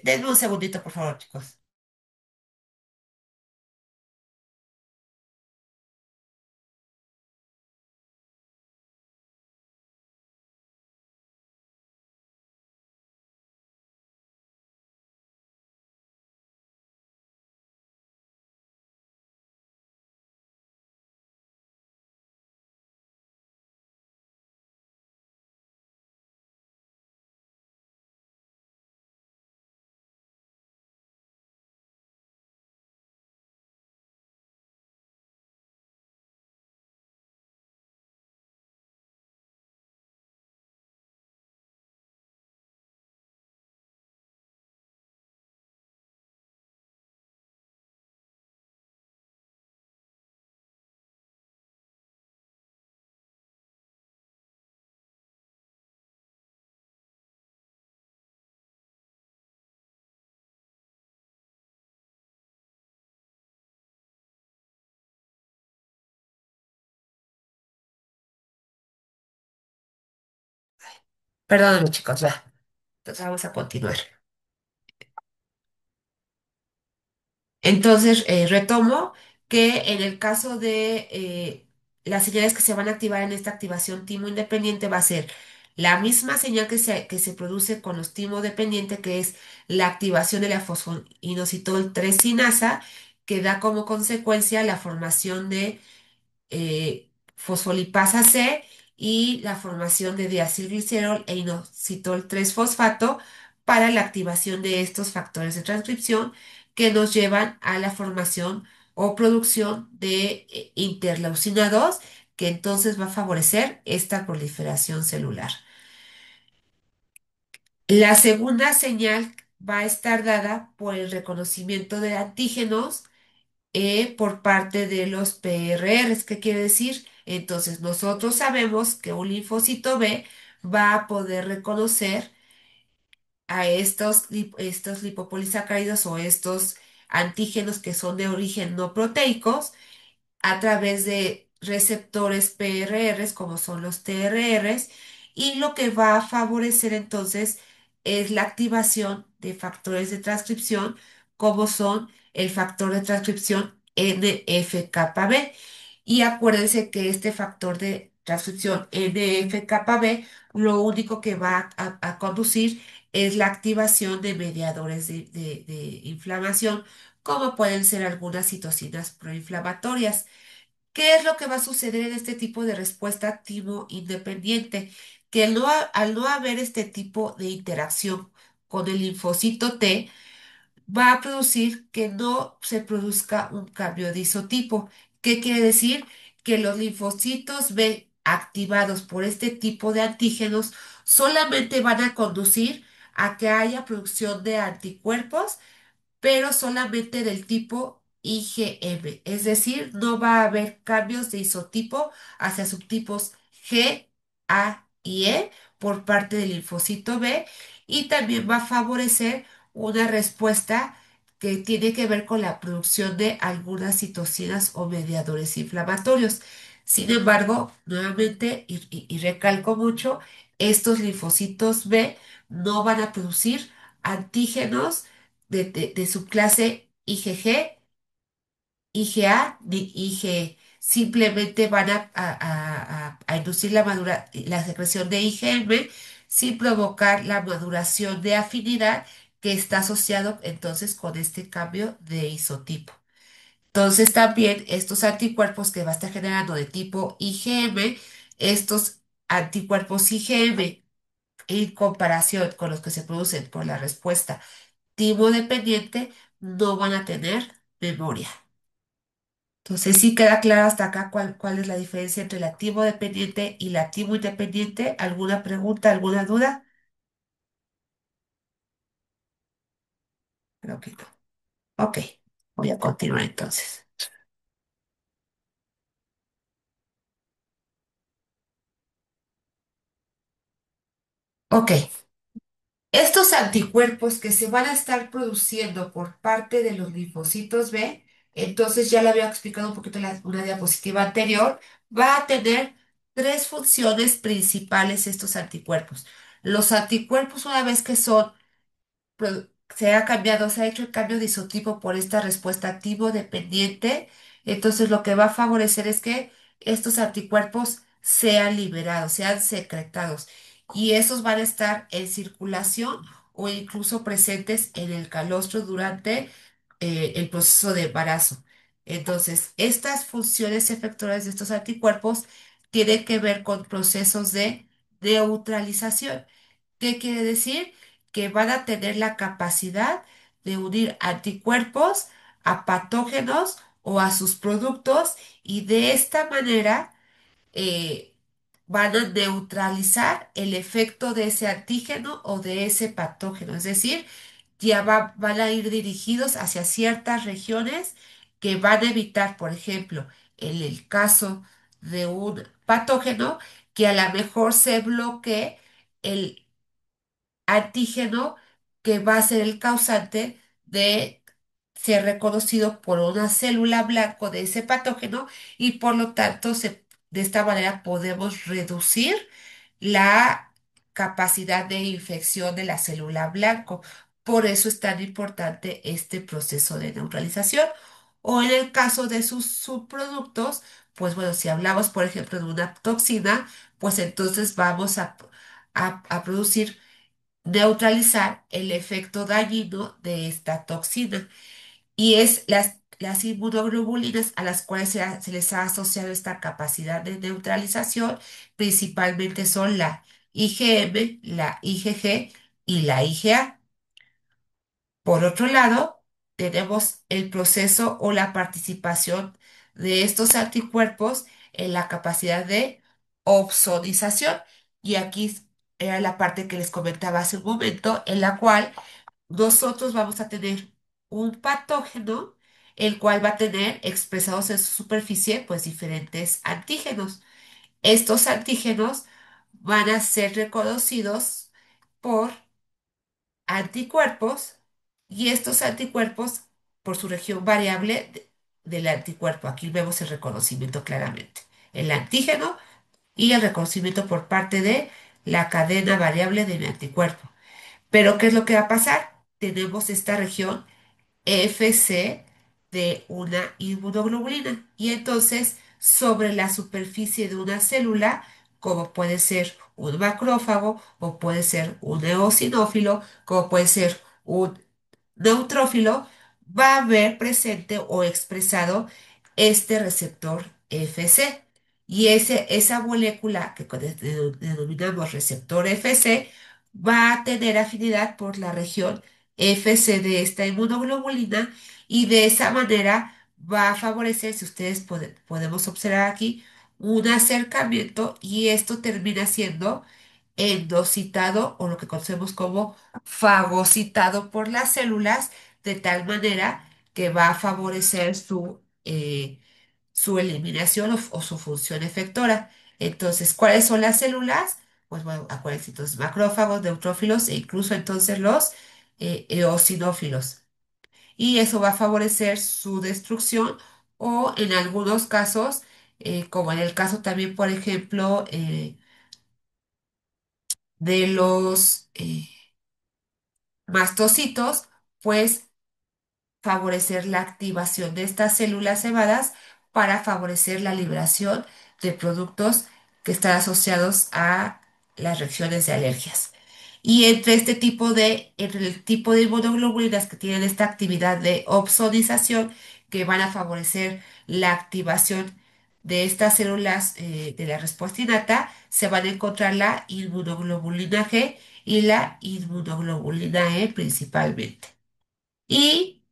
Denme un segundito, por favor, chicos. Perdónenme, chicos, va. Entonces vamos a continuar. Entonces, retomo que en el caso de las señales que se van a activar en esta activación timo independiente va a ser la misma señal que se produce con los timo dependiente, que es la activación de la fosfoinositol 3 sinasa, que da como consecuencia la formación de fosfolipasa C y la formación de diacilglicerol e inositol 3 fosfato para la activación de estos factores de transcripción que nos llevan a la formación o producción de interleucina 2, que entonces va a favorecer esta proliferación celular. La segunda señal va a estar dada por el reconocimiento de antígenos por parte de los PRRs. ¿Qué quiere decir? Entonces, nosotros sabemos que un linfocito B va a poder reconocer a estos lipopolisacáridos o estos antígenos que son de origen no proteicos a través de receptores PRRs como son los TRRs, y lo que va a favorecer entonces es la activación de factores de transcripción como son el factor de transcripción NF-κB. Y acuérdense que este factor de transcripción NF-κB lo único que va a conducir es la activación de mediadores de inflamación, como pueden ser algunas citocinas proinflamatorias. ¿Qué es lo que va a suceder en este tipo de respuesta activo independiente? Que al no haber este tipo de interacción con el linfocito T, va a producir que no se produzca un cambio de isotipo. ¿Qué quiere decir? Que los linfocitos B activados por este tipo de antígenos solamente van a conducir a que haya producción de anticuerpos, pero solamente del tipo IgM, es decir, no va a haber cambios de isotipo hacia subtipos G, A y E por parte del linfocito B, y también va a favorecer una respuesta que tiene que ver con la producción de algunas citocinas o mediadores inflamatorios. Sin embargo, nuevamente, y recalco mucho, estos linfocitos B no van a producir antígenos de subclase IgG, IgA ni IgE. Simplemente van a inducir la secreción de IgM sin provocar la maduración de afinidad que está asociado entonces con este cambio de isotipo. Entonces también estos anticuerpos que va a estar generando de tipo IgM, estos anticuerpos IgM en comparación con los que se producen por la respuesta timo dependiente, no van a tener memoria. Entonces, sí queda claro hasta acá cuál es la diferencia entre la timo dependiente y la timo independiente. ¿Alguna pregunta, alguna duda? Creo que no. Ok, voy a continuar entonces. Ok, estos anticuerpos que se van a estar produciendo por parte de los linfocitos B, entonces ya lo había explicado un poquito en una diapositiva anterior, va a tener tres funciones principales estos anticuerpos. Los anticuerpos, una vez que se ha cambiado, se ha hecho el cambio de isotipo por esta respuesta activo dependiente, entonces lo que va a favorecer es que estos anticuerpos sean liberados, sean secretados, y esos van a estar en circulación o incluso presentes en el calostro durante el proceso de embarazo. Entonces, estas funciones efectoras de estos anticuerpos tienen que ver con procesos de neutralización. ¿Qué quiere decir? Que van a tener la capacidad de unir anticuerpos a patógenos o a sus productos, y de esta manera eh, van a neutralizar el efecto de ese antígeno o de ese patógeno. Es decir, ya van a ir dirigidos hacia ciertas regiones que van a evitar, por ejemplo, en el caso de un patógeno, que a lo mejor se bloquee el antígeno que va a ser el causante de ser reconocido por una célula blanco de ese patógeno, y por lo tanto de esta manera podemos reducir la capacidad de infección de la célula blanco. Por eso es tan importante este proceso de neutralización. O en el caso de sus subproductos, pues bueno, si hablamos, por ejemplo, de una toxina, pues entonces vamos a producir, neutralizar el efecto dañino de esta toxina. Y es las inmunoglobulinas a las cuales se les ha asociado esta capacidad de neutralización, principalmente son la IgM, la IgG y la IgA. Por otro lado, tenemos el proceso o la participación de estos anticuerpos en la capacidad de opsonización. Y aquí era la parte que les comentaba hace un momento, en la cual nosotros vamos a tener un patógeno, el cual va a tener expresados en su superficie, pues diferentes antígenos. Estos antígenos van a ser reconocidos por anticuerpos y estos anticuerpos por su región variable del anticuerpo. Aquí vemos el reconocimiento claramente. El antígeno y el reconocimiento por parte de la cadena variable de mi anticuerpo. Pero ¿qué es lo que va a pasar? Tenemos esta región FC de una inmunoglobulina. Y entonces, sobre la superficie de una célula, como puede ser un macrófago, o puede ser un eosinófilo, como puede ser un neutrófilo, va a haber presente o expresado este receptor FC. Y esa molécula que denominamos receptor FC va a tener afinidad por la región FC de esta inmunoglobulina y de esa manera va a favorecer, si ustedes podemos observar aquí, un acercamiento y esto termina siendo endocitado o lo que conocemos como fagocitado por las células de tal manera que va a favorecer su eliminación o su función efectora. Entonces, ¿cuáles son las células? Pues bueno, acuérdense, entonces macrófagos, neutrófilos e incluso entonces los eosinófilos. Y eso va a favorecer su destrucción o en algunos casos, como en el caso también, por ejemplo, de los mastocitos, pues favorecer la activación de estas células cebadas para favorecer la liberación de productos que están asociados a las reacciones de alergias. Y entre el tipo de inmunoglobulinas que tienen esta actividad de opsonización, que van a favorecer la activación de estas células de la respuesta innata, se van a encontrar la inmunoglobulina G y la inmunoglobulina E principalmente. Y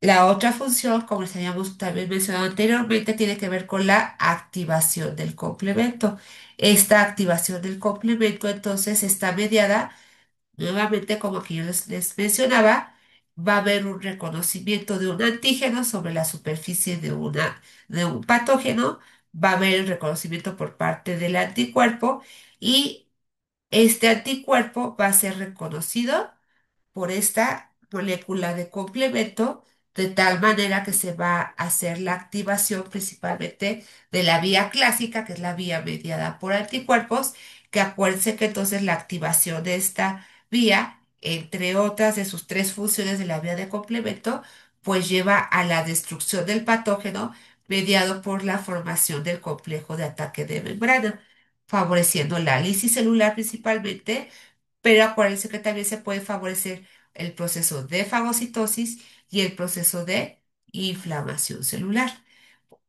la otra función, como les habíamos también mencionado anteriormente, tiene que ver con la activación del complemento. Esta activación del complemento entonces está mediada nuevamente, como que yo les mencionaba, va a haber un reconocimiento de un antígeno sobre la superficie de un patógeno, va a haber el reconocimiento por parte del anticuerpo y este anticuerpo va a ser reconocido por esta molécula de complemento, de tal manera que se va a hacer la activación principalmente de la vía clásica, que es la vía mediada por anticuerpos, que acuérdense que entonces la activación de esta vía, entre otras de sus tres funciones de la vía de complemento, pues lleva a la destrucción del patógeno mediado por la formación del complejo de ataque de membrana, favoreciendo la lisis celular principalmente, pero acuérdense que también se puede favorecer el proceso de fagocitosis y el proceso de inflamación celular.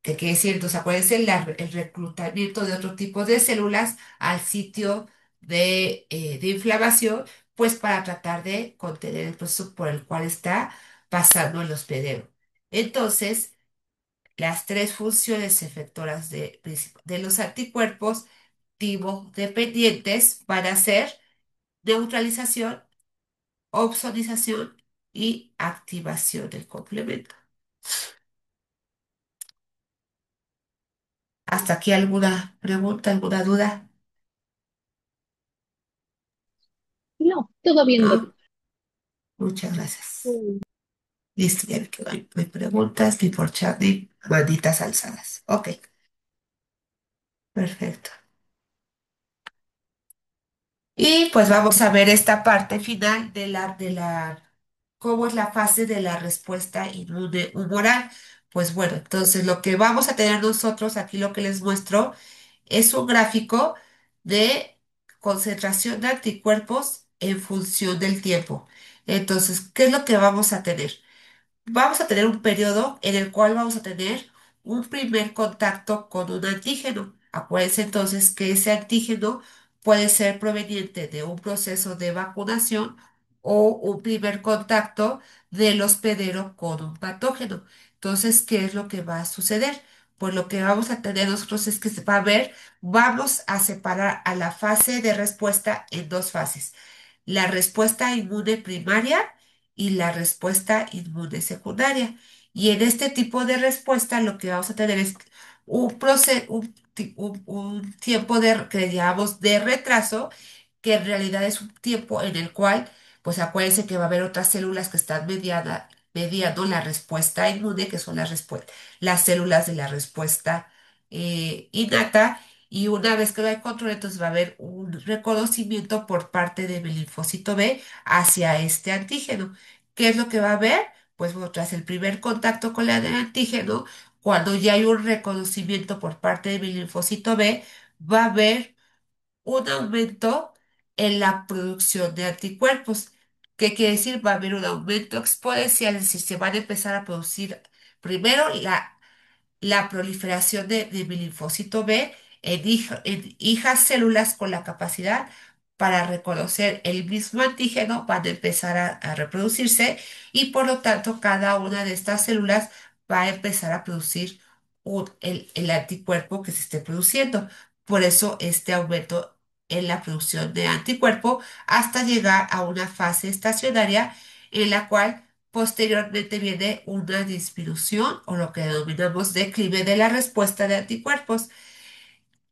¿Qué quiere decir? Entonces, acuérdense el reclutamiento de otro tipo de células al sitio de inflamación, pues para tratar de contener el proceso por el cual está pasando el hospedero. Entonces, las tres funciones efectoras de los anticuerpos tipo dependientes van a ser neutralización, opsonización y activación del complemento. ¿Hasta aquí alguna pregunta, alguna duda? No, todo bien, ¿No? doctor. Muchas gracias. Listo, ya vi que no hay preguntas ni por chat ni manitas alzadas. Ok, perfecto. Y pues vamos a ver esta parte final cómo es la fase de la respuesta inmune humoral. Pues bueno, entonces lo que vamos a tener nosotros, aquí lo que les muestro, es un gráfico de concentración de anticuerpos en función del tiempo. Entonces, ¿qué es lo que vamos a tener? Vamos a tener un periodo en el cual vamos a tener un primer contacto con un antígeno. Acuérdense entonces que ese antígeno puede ser proveniente de un proceso de vacunación o un primer contacto del hospedero con un patógeno. Entonces, ¿qué es lo que va a suceder? Pues lo que vamos a tener nosotros es que se va a ver, vamos a separar a la fase de respuesta en dos fases: la respuesta inmune primaria y la respuesta inmune secundaria. Y en este tipo de respuesta lo que vamos a tener es un tiempo que llamamos de retraso, que en realidad es un tiempo en el cual, pues acuérdense que va a haber otras células que están mediando la respuesta inmune, que son las células de la respuesta innata. Y una vez que lo hay control, entonces va a haber un reconocimiento por parte del linfocito B hacia este antígeno. ¿Qué es lo que va a haber? Pues bueno, tras el primer contacto con el antígeno, cuando ya hay un reconocimiento por parte de mi linfocito B, va a haber un aumento en la producción de anticuerpos. ¿Qué quiere decir? Va a haber un aumento exponencial, es decir, se van a empezar a producir primero la proliferación de mi linfocito B en hijas células con la capacidad para reconocer el mismo antígeno, van a empezar a reproducirse y por lo tanto cada una de estas células va a empezar a producir el anticuerpo que se esté produciendo. Por eso este aumento en la producción de anticuerpo hasta llegar a una fase estacionaria en la cual posteriormente viene una disminución o lo que denominamos declive de la respuesta de anticuerpos.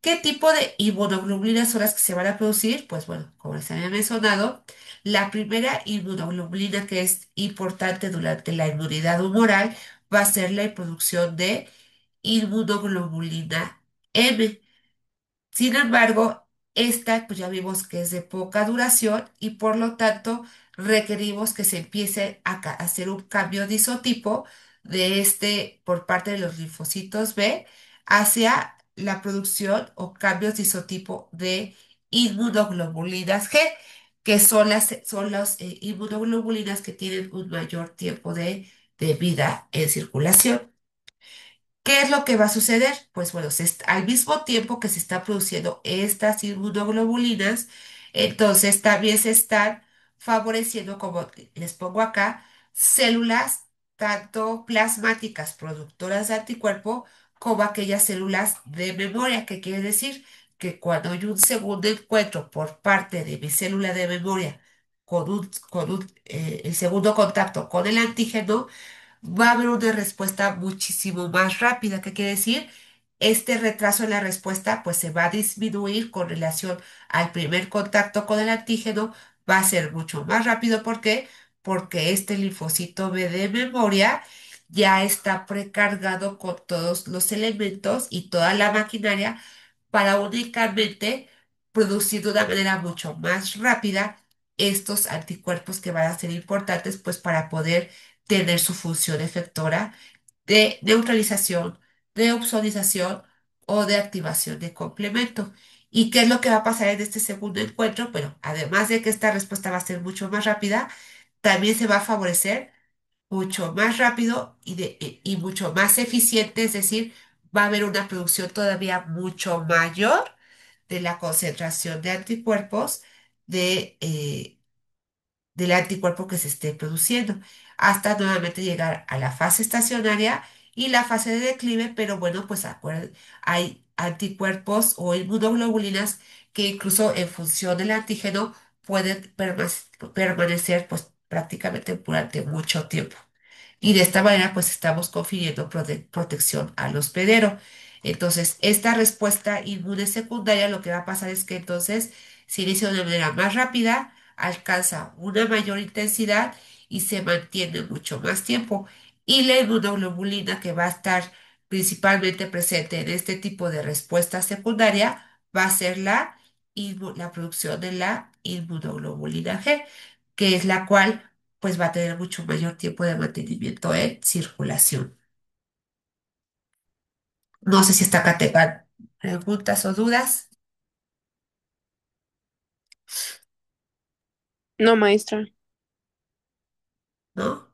¿Qué tipo de inmunoglobulinas son las que se van a producir? Pues bueno, como les había mencionado, la primera inmunoglobulina que es importante durante la inmunidad humoral va a ser la producción de inmunoglobulina M. Sin embargo, esta pues ya vimos que es de poca duración y por lo tanto requerimos que se empiece a hacer un cambio de isotipo de este por parte de los linfocitos B hacia la producción o cambios de isotipo de inmunoglobulinas G, que son las inmunoglobulinas que tienen un mayor tiempo de vida en circulación. ¿Qué es lo que va a suceder? Pues bueno, al mismo tiempo que se está produciendo estas inmunoglobulinas, entonces también se están favoreciendo, como les pongo acá, células tanto plasmáticas productoras de anticuerpo como aquellas células de memoria, que quiere decir que cuando hay un segundo encuentro por parte de mi célula de memoria el segundo contacto con el antígeno, va a haber una respuesta muchísimo más rápida. ¿Qué quiere decir? Este retraso en la respuesta pues se va a disminuir con relación al primer contacto con el antígeno, va a ser mucho más rápido. ¿Por qué? Porque este linfocito B de memoria ya está precargado con todos los elementos y toda la maquinaria para únicamente producir de una manera mucho más rápida estos anticuerpos que van a ser importantes pues para poder tener su función efectora de neutralización, de opsonización o de activación de complemento. ¿Y qué es lo que va a pasar en este segundo encuentro? Bueno, además de que esta respuesta va a ser mucho más rápida, también se va a favorecer mucho más rápido y mucho más eficiente, es decir, va a haber una producción todavía mucho mayor de la concentración de anticuerpos de, del anticuerpo que se esté produciendo, hasta nuevamente llegar a la fase estacionaria y la fase de declive, pero bueno, pues hay anticuerpos o inmunoglobulinas que incluso en función del antígeno pueden permanecer pues prácticamente durante mucho tiempo. Y de esta manera, pues estamos confiriendo protección al hospedero. Entonces, esta respuesta inmune secundaria lo que va a pasar es que entonces se inicia de una manera más rápida, alcanza una mayor intensidad y se mantiene mucho más tiempo. Y la inmunoglobulina que va a estar principalmente presente en este tipo de respuesta secundaria va a ser la la producción de la inmunoglobulina G, que es la cual pues va a tener mucho mayor tiempo de mantenimiento en circulación. No sé si hasta acá tengan preguntas o dudas, No, maestra. ¿no?